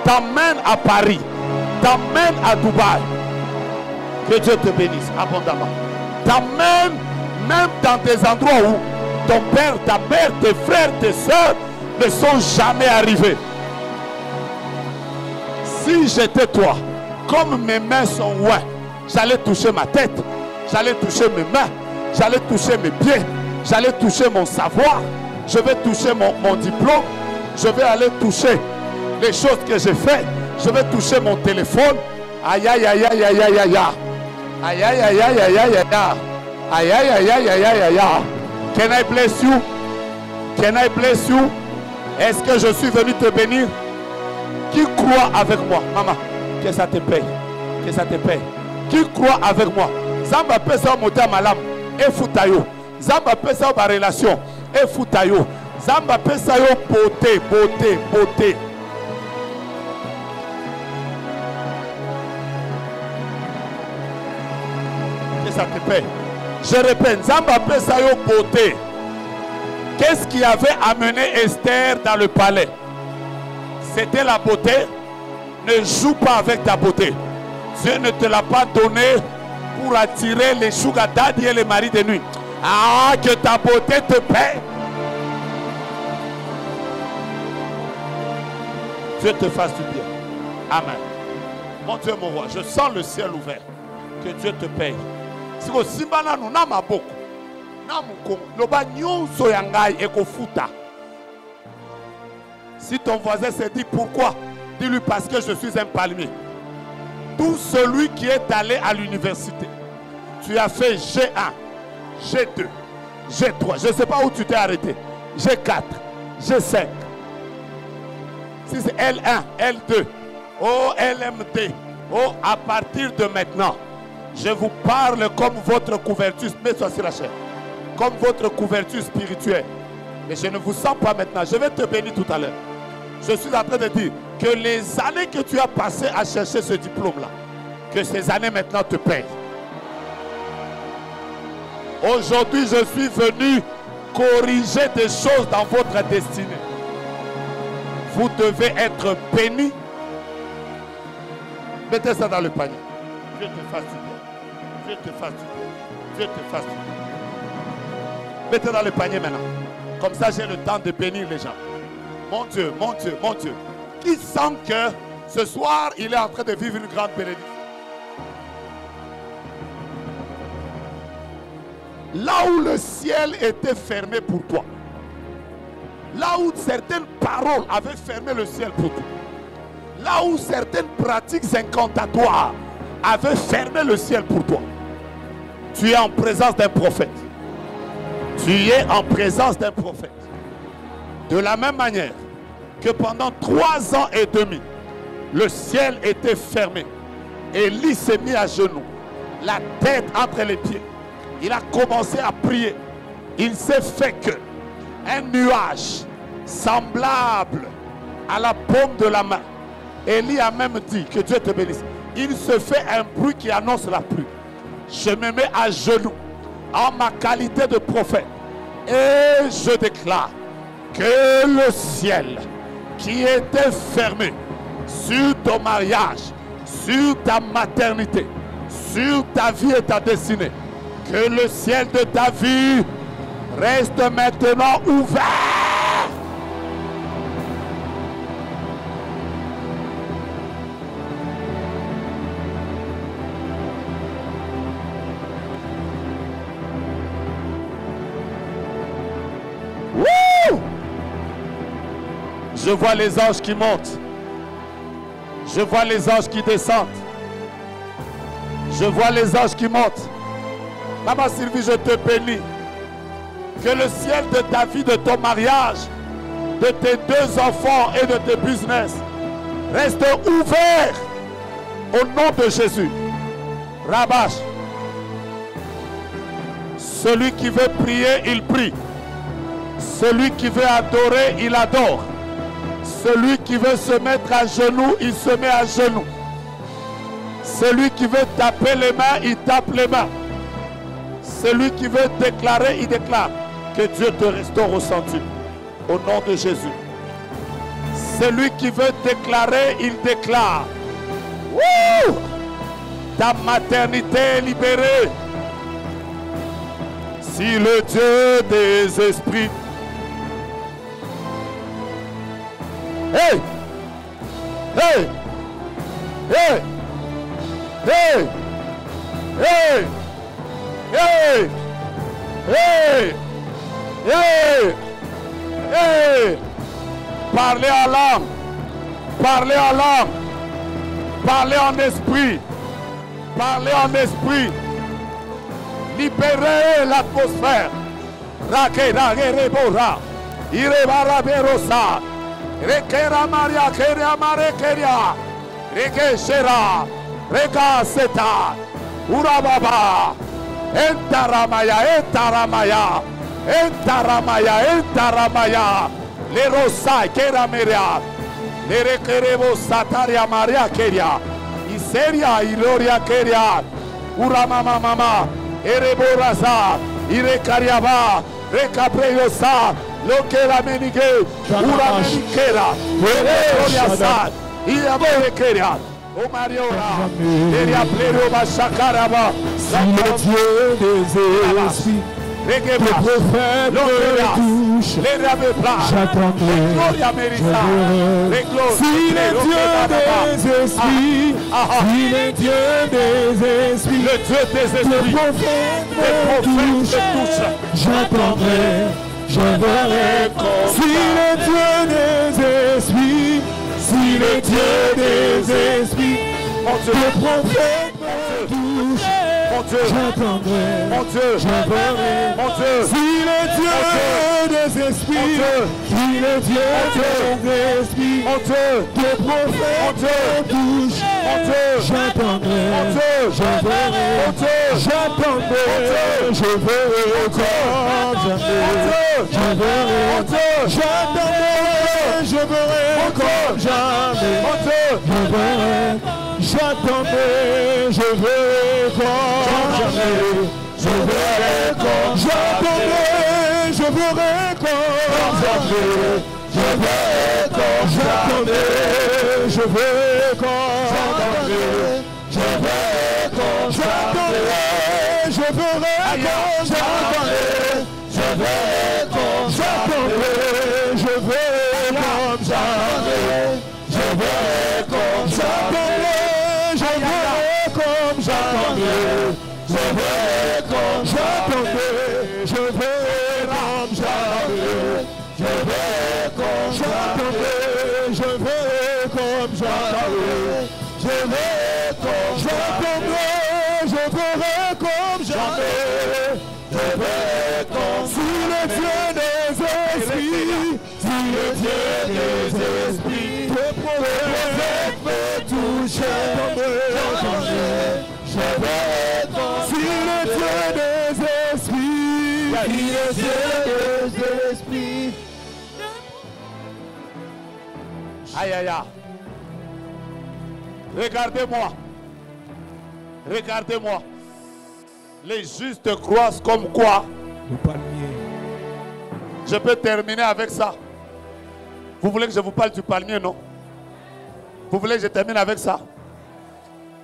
t'amène à Paris, t'amène à Dubaï. Que Dieu te bénisse abondamment. T'amène même dans des endroits où ton père, ta mère, tes frères, tes soeurs ne sont jamais arrivés. Si j'étais toi, comme mes mains sont ouées, j'allais toucher ma tête, j'allais toucher mes mains, j'allais toucher mes pieds, j'allais toucher mon savoir, je vais toucher mon diplôme, je vais aller toucher les choses que j'ai faites, je vais toucher mon téléphone. Aïe aïe aïe aïe aïe aïe aïe aïe aïe aïe aïe aïe aïe aïe aïe aïe aïe aïe aïe aïe. Can I bless you? Can I bless you? Est-ce que je suis venu te bénir? Qui croit avec moi, maman? Que ça te paye, que ça te paye. Qui croit avec moi? Zamba pesa monter ma lame et foutayo. Zamba pesa ma relation et foutayo. Zamba pesa yo beauté, beauté, beauté. que ça te paye. Je répète, Nzamba pesa yo beauté. Qu'est-ce qui avait amené Esther dans le palais? C'était la beauté. Ne joue pas avec ta beauté. Dieu ne te l'a pas donné pour attirer les sugar daddy et les maris de nuit. Ah, que ta beauté te paie. Dieu te fasse du bien. Amen. Mon Dieu, mon roi, je sens le ciel ouvert. Que Dieu te paye. Si vous simbana nous n'ama beaucoup. Si ton voisin se dit pourquoi, dis-lui parce que je suis un palmier. Tout celui qui est allé à l'université, tu as fait G1, G2, G3, je ne sais pas où tu t'es arrêté, G4, G5, si c'est L1, L2, oh LMD, oh à partir de maintenant, je vous parle comme votre couverture, mets-toi sur la chair, comme votre couverture spirituelle. Mais je ne vous sens pas maintenant, je vais te bénir tout à l'heure. Je suis en train de dire que les années que tu as passées à chercher ce diplôme-là, que ces années maintenant te payent. Aujourd'hui, je suis venu corriger des choses dans votre destinée. Vous devez être bénis. Mettez ça dans le panier. Dieu te fasse du bien. Dieu te fasse du bien. Dieu te fasse du bien. Mettez dans le panier maintenant. Comme ça, j'ai le temps de bénir les gens. Mon Dieu, mon Dieu, mon Dieu. Qui sent que ce soir, il est en train de vivre une grande bénédiction? Là où le ciel était fermé pour toi, là où certaines paroles avaient fermé le ciel pour toi, là où certaines pratiques incantatoires avaient fermé le ciel pour toi, tu es en présence d'un prophète. Tu es en présence d'un prophète. De la même manière que pendant 3 ans et demi, le ciel était fermé. Élie s'est mis à genoux, la tête entre les pieds. Il a commencé à prier. Il s'est fait que un nuage semblable à la paume de la main. Élie a même dit, que Dieu te bénisse, il se fait un bruit qui annonce la pluie. Je me mets à genoux en ma qualité de prophète et je déclare que le ciel qui était fermé sur ton mariage, sur ta maternité, sur ta vie et ta destinée, que le ciel de ta vie reste maintenant ouvert. Wouh! Je vois les anges qui montent. Je vois les anges qui descendent. Je vois les anges qui montent. Maman Sylvie, je te bénis. Que le ciel de ta vie, de ton mariage, de tes 2 enfants et de tes business reste ouvert au nom de Jésus. Rabash. Celui qui veut prier, il prie. Celui qui veut adorer, il adore. Celui qui veut se mettre à genoux, il se met à genoux. Celui qui veut taper les mains, il tape les mains. Celui qui veut déclarer, il déclare. Que Dieu te restaure au centuple. Au nom de Jésus. Celui qui veut déclarer, il déclare. Wouh! Ta maternité est libérée. Si le Dieu des esprits. Hey! Hey! Hey! Hey! Hey! Hey! Hey! Hey! Hey! Parlez en langue! Parlez en langue! Parlez en esprit! Parlez en esprit! Libérez l'atmosphère! Rakera Gerebora! Irebara Berosa! Rekera Maria Keria Mare Keria! Rekeshera! Reka Seta! Urababa! Entaramaya! Entaramaya! Entaramaya! Entaramaya! Le Rosa Kerameria! Le Rekerebo Sataria Maria Keria! Iseria Iloria Keria! Uramama mama. Ereboraza. Irekariaba. Rekapreyosa. Lokera menige. Uramenikera. Erekoriasa. Iaborekeria. Omariora. Eriapleroba shakaraba. Si le Dieu des esprits, le prophète me touche, j'attendrai, je verrai. Si le Dieu des esprits, si le Dieu des esprits, le prophète me touche, j'attendrai, je verrai. Si le Dieu des esprits, si le Dieu des esprits, le prophète me touche, j'attendrai, Mon Dieu, je verrai. mon Dieu, Si le Dieu des esprits, si le Dieu des esprits, mon Dieu, le prophète me touche, j'attendrai, je verrai, j'attendrai, je verrai comme jamais, je verrai, j'attendrai, je verrai comme jamais, je verrai, j'attendrai, je verrai comme jamais, je verrai comme j'attendrai, je verrai comme jamais, je verrai comme j'attendrai, je verrai comme j'attendrai, je verrai comme j'attendrai, je verrai comme j'attendrai, je verrai comme j'attendrai, je verrai comme j'attendrai, je verrai comme j'attendrai, je verrai comme j'attendrai, je verrai comme j'attendrai, je verrai comme j'attendrai, je verrai comme j'attendrai, je verrai comme j'attendrai, je verrai comme j'attendrai, je verrai comme j'attendrai, je verrai comme si le Dieu des esprits, si le Dieu des esprits, le prophète me touche, j'attendrai, je verrai comme si le Dieu des esprits, si le Dieu des esprits. aïe aïe aïe. Regardez-moi. Regardez-moi. Les justes croissent comme quoi? Le palmier. Je peux terminer avec ça. Vous voulez que je vous parle du palmier, non? Vous voulez que je termine avec ça?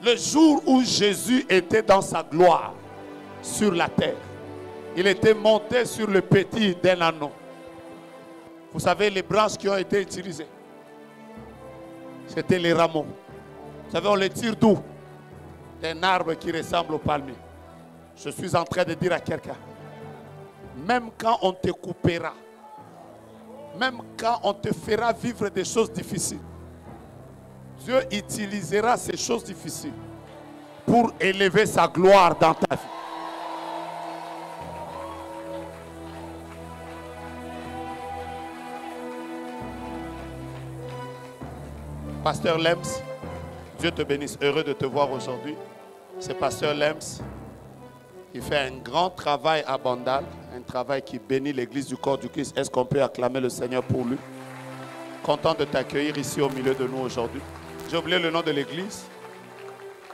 Le jour où Jésus était dans sa gloire sur la terre, il était monté sur le petit d'un anneau. Vous savez les branches qui ont été utilisées? C'était les rameaux. Vous savez, on les tire d'où? D'un arbre qui ressemble au palmier. Je suis en train de dire à quelqu'un, même quand on te coupera, même quand on te fera vivre des choses difficiles, Dieu utilisera ces choses difficiles pour élever sa gloire dans ta vie. Pasteur Lems, Dieu te bénisse. Heureux de te voir aujourd'hui. C'est Pasteur Lems. Il fait un grand travail à Bandal, un travail qui bénit l'église du corps du Christ. Est-ce qu'on peut acclamer le Seigneur pour lui? Content de t'accueillir ici au milieu de nous aujourd'hui. J'ai oublié le nom de l'église.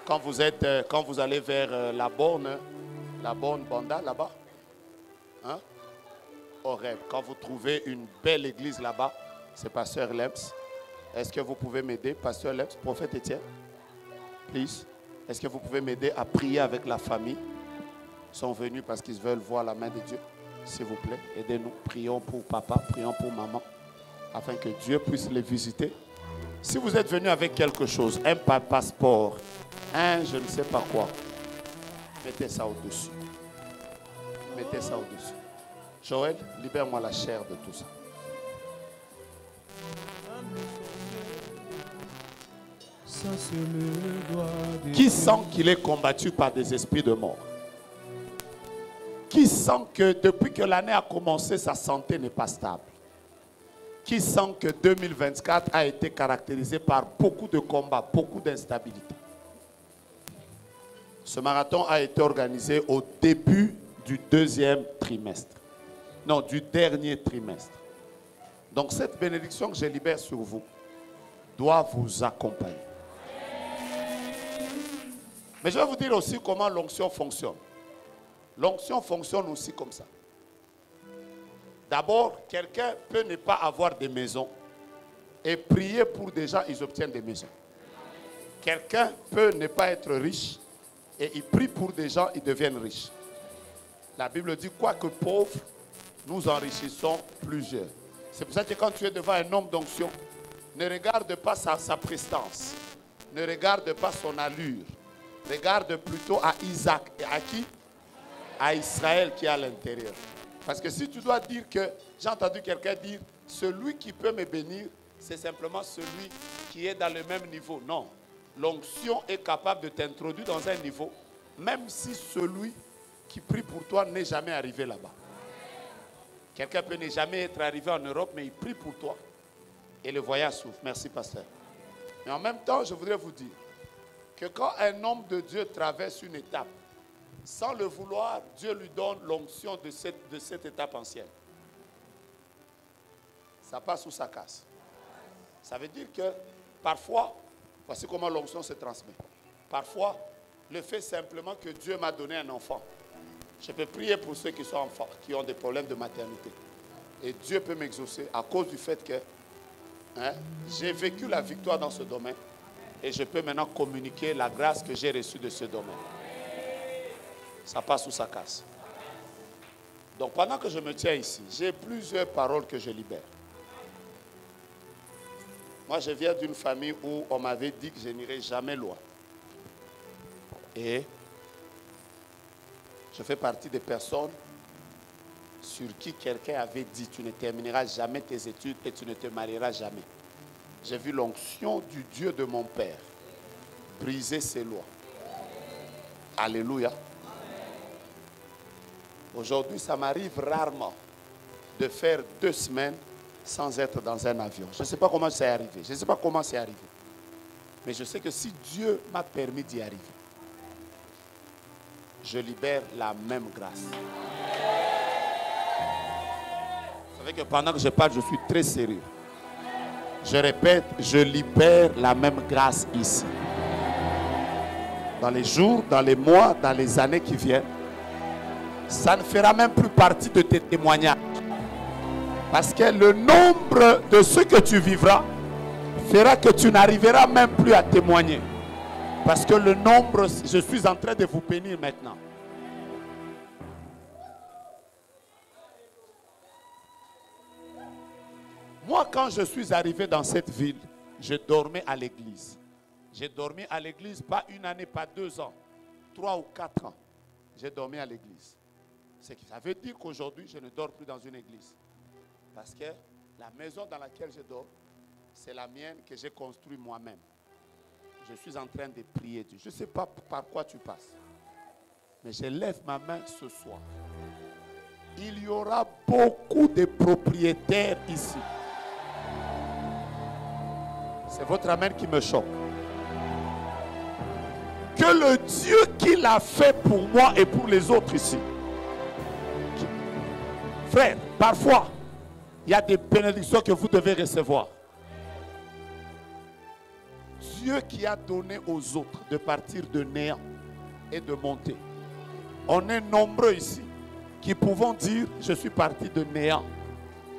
Quand vous allez vers la borne Bandal là-bas, hein? Horeb. Quand vous trouvez une belle église là-bas, c'est Pasteur Lems. Est-ce que vous pouvez m'aider, Pasteur Lems, prophète Étienne? Please. Est-ce que vous pouvez m'aider à prier avec la famille? Ils sont venus parce qu'ils veulent voir la main de Dieu. S'il vous plaît, aidez-nous. Prions pour papa, prions pour maman, afin que Dieu puisse les visiter. Si vous êtes venu avec quelque chose, un passeport, un je ne sais pas quoi, mettez ça au-dessus. Mettez ça au-dessus. Joël, libère-moi la chair de tout ça. Qui sent qu'il est combattu par des esprits de mort? Qui sent que depuis que l'année a commencé, sa santé n'est pas stable? Qui sent que 2024 a été caractérisé par beaucoup de combats, beaucoup d'instabilité? Ce marathon a été organisé au début du deuxième trimestre. Non, du dernier trimestre. Donc cette bénédiction que je libère sur vous doit vous accompagner. Mais je vais vous dire aussi comment l'onction fonctionne. L'onction fonctionne aussi comme ça. D'abord, quelqu'un peut ne pas avoir de maison et prier pour des gens, ils obtiennent des maisons. Quelqu'un peut ne pas être riche et il prie pour des gens, ils deviennent riches. La Bible dit, quoique pauvres, nous enrichissons plusieurs. C'est pour ça que quand tu es devant un homme d'onction, ne regarde pas sa prestance, ne regarde pas son allure, regarde plutôt à Isaac. Et à qui? À Israël qui est à l'intérieur. Parce que si tu dois dire que, j'ai entendu quelqu'un dire, celui qui peut me bénir, c'est simplement celui qui est dans le même niveau. Non, l'onction est capable de t'introduire dans un niveau, même si celui qui prie pour toi n'est jamais arrivé là-bas. Quelqu'un peut ne jamais être arrivé en Europe, mais il prie pour toi. Et le voyage s'ouvre. Merci, pasteur. Mais en même temps, je voudrais vous dire que quand un homme de Dieu traverse une étape, sans le vouloir, Dieu lui donne l'onction de cette étape ancienne. Ça passe ou ça casse. Ça veut dire que parfois, voici comment l'onction se transmet. Parfois, le fait simplement que Dieu m'a donné un enfant. Je peux prier pour ceux qui sont enfants, qui ont des problèmes de maternité. Et Dieu peut m'exaucer à cause du fait que j'ai vécu la victoire dans ce domaine. Et je peux maintenant communiquer la grâce que j'ai reçue de ce domaine. Ça passe ou ça casse. Donc pendant que je me tiens ici, j'ai plusieurs paroles que je libère. Moi, je viens d'une famille où on m'avait dit que je n'irais jamais loin. Et je fais partie des personnes sur qui quelqu'un avait dit, tu ne termineras jamais tes études et tu ne te marieras jamais. J'ai vu l'onction du Dieu de mon père briser ses lois. Alléluia. Aujourd'hui, ça m'arrive rarement de faire 2 semaines sans être dans un avion. Je ne sais pas comment c'est arrivé. Je ne sais pas comment c'est arrivé. Mais je sais que si Dieu m'a permis d'y arriver, je libère la même grâce. Vous savez que pendant que je parle, je suis très sérieux. Je répète, je libère la même grâce ici. Dans les jours, dans les mois, dans les années qui viennent, ça ne fera même plus partie de tes témoignages. Parce que le nombre de ce que tu vivras fera que tu n'arriveras même plus à témoigner. Parce que le nombre, je suis en train de vous bénir maintenant. Moi, quand je suis arrivé dans cette ville, je dormais à l'église. J'ai dormi à l'église, pas 1 année, pas 2 ans, 3 ou 4 ans. J'ai dormi à l'église. Ça veut dire qu'aujourd'hui, je ne dors plus dans une église. Parce que la maison dans laquelle je dors, c'est la mienne que j'ai construite moi-même. Je suis en train de prier Dieu. Je ne sais pas par quoi tu passes. Mais je lève ma main ce soir. Il y aura beaucoup de propriétaires ici. C'est votre amen qui me choque. Que le Dieu qui l'a fait pour moi et pour les autres ici. Frère, parfois, il y a des bénédictions que vous devez recevoir. Dieu qui a donné aux autres de partir de néant et de monter. On est nombreux ici qui pouvons dire, je suis parti de néant.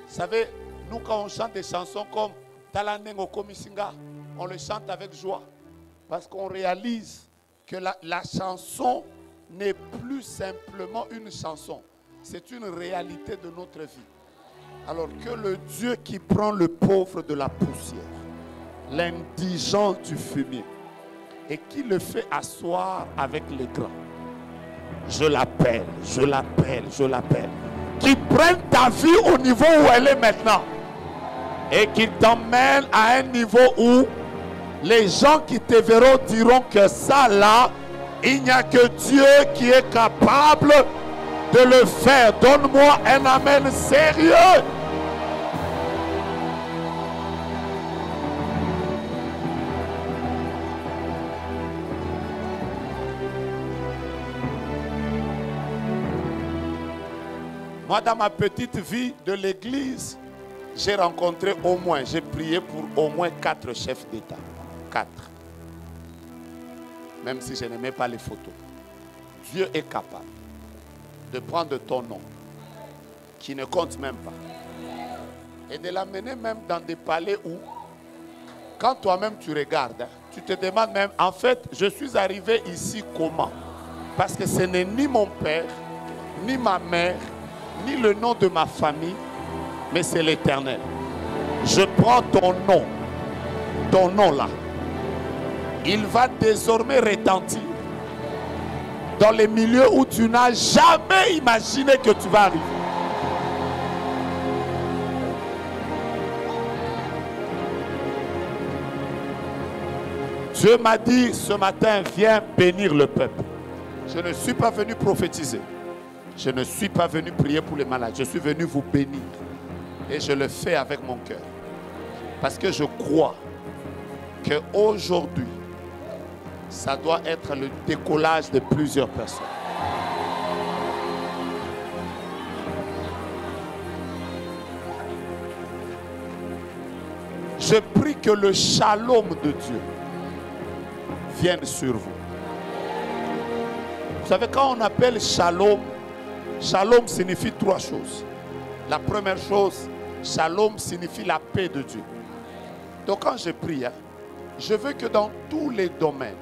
Vous savez, nous quand on chante des chansons comme Talanengo Komisinga, on le chante avec joie. Parce qu'on réalise que la chanson n'est plus simplement une chanson. C'est une réalité de notre vie. Alors que le Dieu qui prend le pauvre de la poussière, l'indigent du fumier, et qui le fait asseoir avec les grands, je l'appelle, je l'appelle, je l'appelle. Qui prenne ta vie au niveau où elle est maintenant. Et qu'il t'emmène à un niveau où les gens qui te verront diront que ça là, il n'y a que Dieu qui est capable de le faire. Donne-moi un amen sérieux. Moi, dans ma petite vie de l'église, j'ai rencontré j'ai prié pour au moins 4 chefs d'État. 4. même si je n'aimais pas les photos. Dieu est capable de prendre ton nom, qui ne compte même pas, et de l'amener même dans des palais où, quand toi-même tu regardes, tu te demandes même, en fait, je suis arrivé ici comment? Parce que ce n'est ni mon père, ni ma mère, ni le nom de ma famille, mais c'est l'Éternel. Je prends ton nom là. Il va désormais retentir dans les milieux où tu n'as jamais imaginé que tu vas arriver. Dieu m'a dit ce matin, viens bénir le peuple. Je ne suis pas venu prophétiser. Je ne suis pas venu prier pour les malades. Je suis venu vous bénir. Et je le fais avec mon cœur. Parce que je crois qu'aujourd'hui, ça doit être le décollage de plusieurs personnes. Je prie que le shalom de Dieu vienne sur vous. Vous savez, quand on appelle shalom, shalom signifie trois choses. La première chose, shalom signifie la paix de Dieu. Donc quand je prie, je veux que dans tous les domaines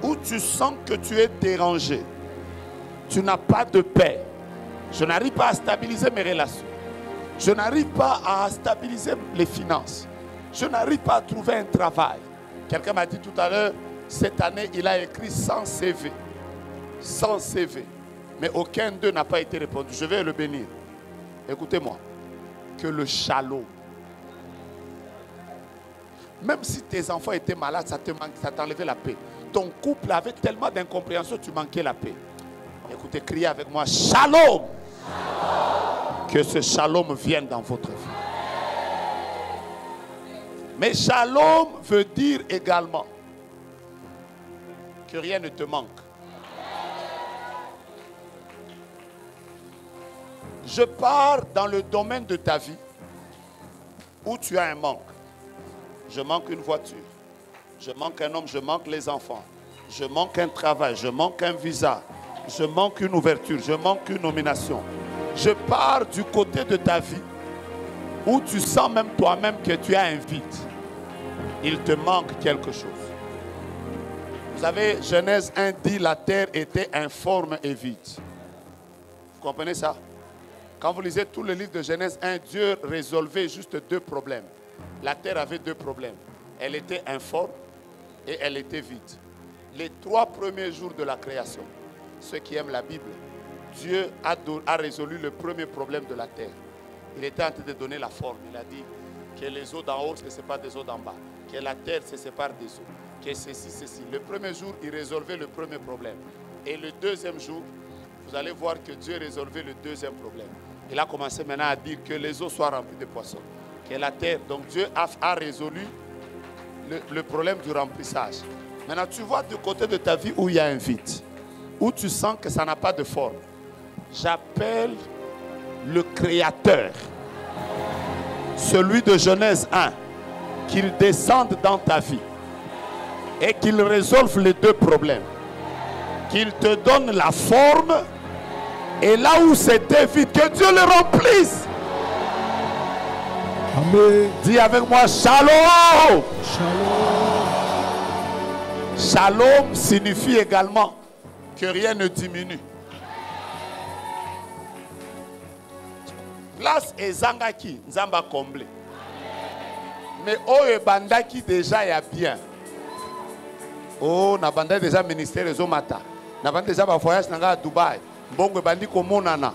où tu sens que tu es dérangé, tu n'as pas de paix, je n'arrive pas à stabiliser mes relations, je n'arrive pas à stabiliser les finances, je n'arrive pas à trouver un travail. Quelqu'un m'a dit tout à l'heure, cette année, il a écrit 100 CV. 100 CV. Mais aucun d'eux n'a pas été répondu. Je vais le bénir. Écoutez-moi. Que le shalom. Même si tes enfants étaient malades, ça t'enlevait la paix. Ton couple avait tellement d'incompréhension, tu manquais la paix. Écoutez, criez avec moi. Shalom. Shalom. Que ce shalom vienne dans votre vie. Mais shalom veut dire également que rien ne te manque. Je pars dans le domaine de ta vie où tu as un manque. Je manque une voiture, je manque un homme, je manque les enfants, je manque un travail, je manque un visa, je manque une ouverture, je manque une nomination. Je pars du côté de ta vie où tu sens même toi-même que tu as un vide. Il te manque quelque chose. Vous savez, Genèse 1 dit la terre était informe et vide. Vous comprenez ça? Quand vous lisez tout le livre de Genèse 1, Dieu résolvait juste deux problèmes. La terre avait deux problèmes. Elle était informe et elle était vide. Les 3 premiers jours de la création, ceux qui aiment la Bible, Dieu a résolu le premier problème de la terre. Il était en train de donner la forme. Il a dit que les eaux d'en haut se séparent des eaux d'en bas. Que la terre se sépare des eaux. Que ceci, ceci. Le premier jour, il résolvait le premier problème. Et le deuxième jour, vous allez voir que Dieu résolvait le deuxième problème. Il a commencé maintenant à dire que les eaux soient remplies de poissons. Que la terre, donc Dieu a résolu le problème du remplissage. Maintenant, tu vois du côté de ta vie où il y a un vide, où tu sens que ça n'a pas de forme. J'appelle le Créateur, celui de Genèse 1, qu'il descende dans ta vie et qu'il résolve les deux problèmes. Qu'il te donne la forme et là où c'était vide, que Dieu le remplisse. Amen. Dis avec moi, Shalom. Shalom. Shalom signifie également que rien ne diminue. Place ezangaki, nzamba comblé. Mais oye bandaki déjà y a bien. Oh, na banda déjà ministère ezomata. Na banda déjà ba voyage nanga à Dubaï. Mbongo bandi komonana.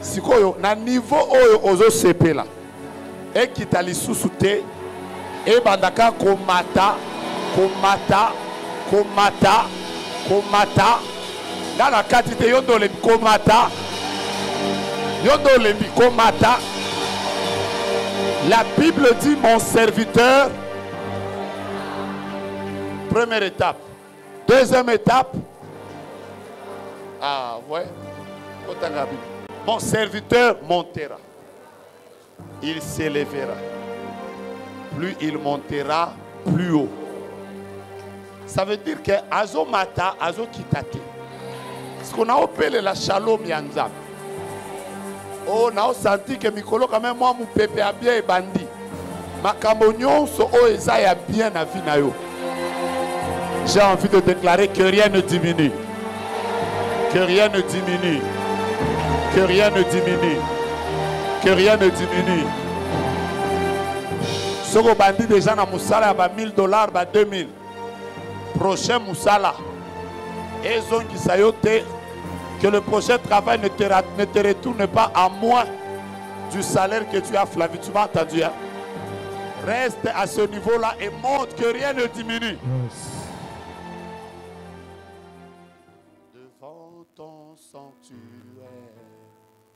Sikoyo na niveau oyo ozo sepela. Et qui t'a lisusu te et bandaka komata dans la quantité yondo le komata la Bible dit mon serviteur. Première étape. Deuxième étape, ah ouais, mon serviteur montera. Il s'élèvera. Plus il montera, plus haut. Ça veut dire que azo mata, azo kitate. Parce qu'on a appelé la shalom yanzam. Oh, on a senti que Mikolo quand même moi mon pépé a bien bandi. Makambo nyonso o eza ya bien na vie na yo. J'ai envie de déclarer que rien ne diminue. Que rien ne diminue. Que rien ne diminue. Que rien ne diminue. Ce que bandit déjà dans Moussala, il y a $1000, 2000. Prochain Moussala. Et ils ont dit que le prochain travail ne te retourne pas à moins du salaire que tu as, Flavie. Tu m'as entendu, hein? Reste à ce niveau-là et montre que rien ne diminue. Yes. Devant ton sanctuaire,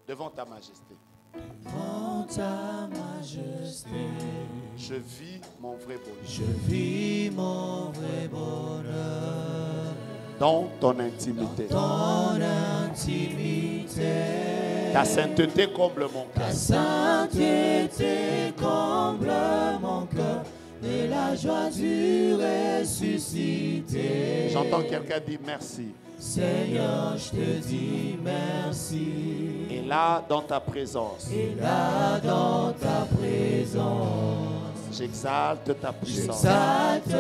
devant ta majesté. Devant ta majesté, je vis mon vrai bonheur. Je vis mon vrai bonheur. Dans ton intimité. Dans ton intimité. Ta sainteté comble mon cœur. Ta sainteté comble mon cœur. Et la joie du ressuscité. J'entends quelqu'un dire merci. Seigneur, je te dis merci. Et là, dans ta présence. Et là, dans ta présence. J'exalte ta puissance. J'exalte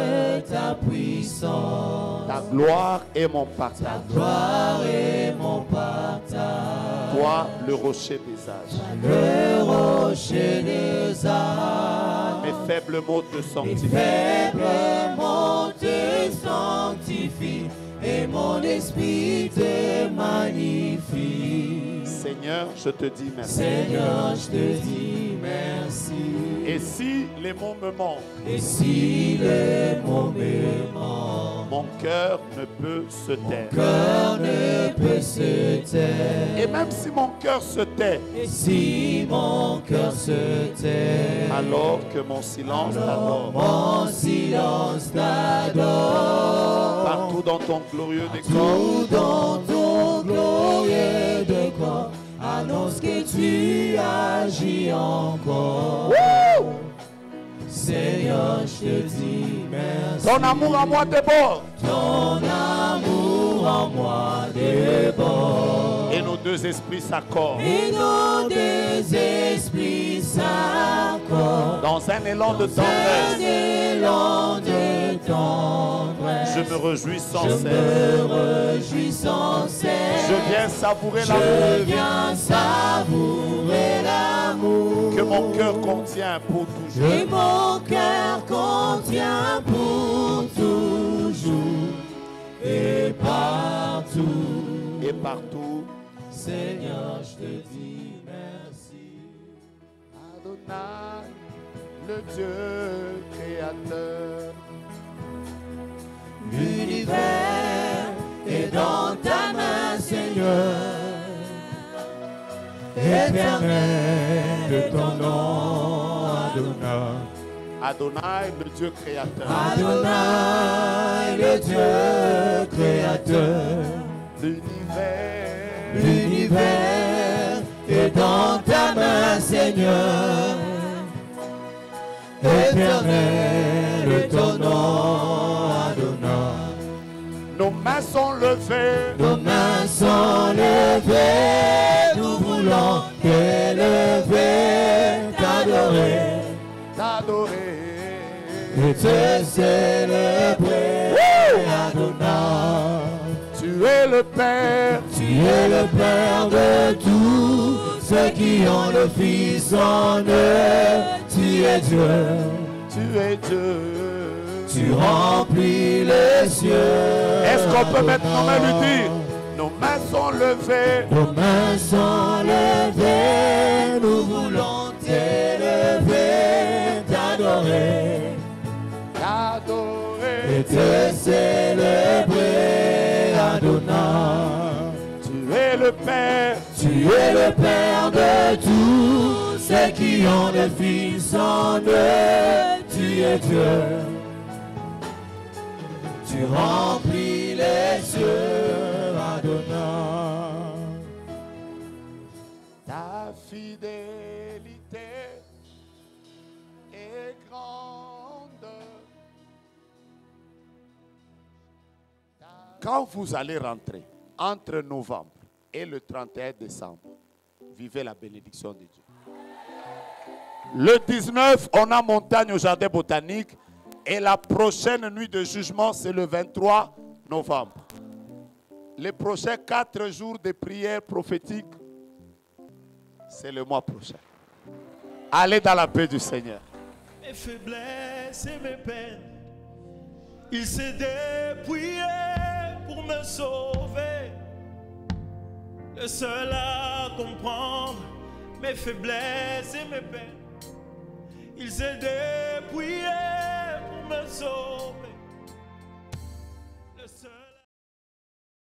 ta puissance. Ta gloire est mon partage. Ta gloire est mon partage. Toi, le rocher des âges. Le rocher des âges. Mes faibles mots te sanctifient. Mes faibles mots te sanctifient. Et mon esprit te magnifie. Seigneur, je te dis merci. Seigneur, je te dis merci. Et si les mots me manquent, et si les mots me manquent, mon cœur ne peut se taire. Mon cœur ne peut se taire. Et même si mon cœur se tait, et si mon cœur se tait, alors que mon silence t'adore. Mon silence t'adore. Partout dans ton glorieux décor. Partout dans ton glorieux décor. Annonce que tu agis encore. Woo! Seigneur, je te dis merci. Ton amour en moi déborde. Ton amour en moi déborde. Et nos deux esprits s'accordent. Et nos deux esprits s'accordent. Dans un élan de tendresse. Un élan de tendresse. Je me réjouis sans cesse. Je me réjouis sans cesse. Je viens savourer l'amour. Je viens savourer l'amour. Que mon cœur contient pour toujours. Et mon cœur contient pour toujours. Et partout. Et partout. Seigneur, je te dis merci. Adonai, le Dieu créateur. L'univers est dans ta main, Seigneur. Éternel de ton nom, Adonai. Adonai, le Dieu créateur. Adonai, le Dieu créateur. L'univers est dans ta main, Seigneur. Éternel de ton nom, Adonai. Nos mains sont levées. Nos mains sont levées. Nous voulons t'élever, t'adorer. T'adorer. Et te célébrer, Adonai. Tu es le Père. Tu es le Père de tous ceux qui ont le Fils en eux. Tu es Dieu. Tu es Dieu. Tu remplis les cieux. Est-ce qu'on peut maintenant nos mains lui dire? Nos mains sont levées. Nos mains sont levées. Nous voulons t'élever, t'adorer. T'adorer. Et te célébrer, Adonai. Tu es le Père. Tu es le Père de tous ceux qui ont le Fils en eux. Tu es Dieu. Tu remplis les cieux, Adonai. Ta fidélité est grande. Quand vous allez rentrer entre novembre et le 31 décembre, vivez la bénédiction de Dieu. Le 19, on a montagne au jardin botanique. Et la prochaine nuit de jugement, c'est le 23 novembre. Les prochains 4 jours de prière prophétique, c'est le mois prochain. Allez dans la paix du Seigneur. Mes faiblesses et mes peines, il s'est dépouillé pour me sauver. Le seul à comprendre mes faiblesses et mes peines, il s'est dépouillé pour me sauver.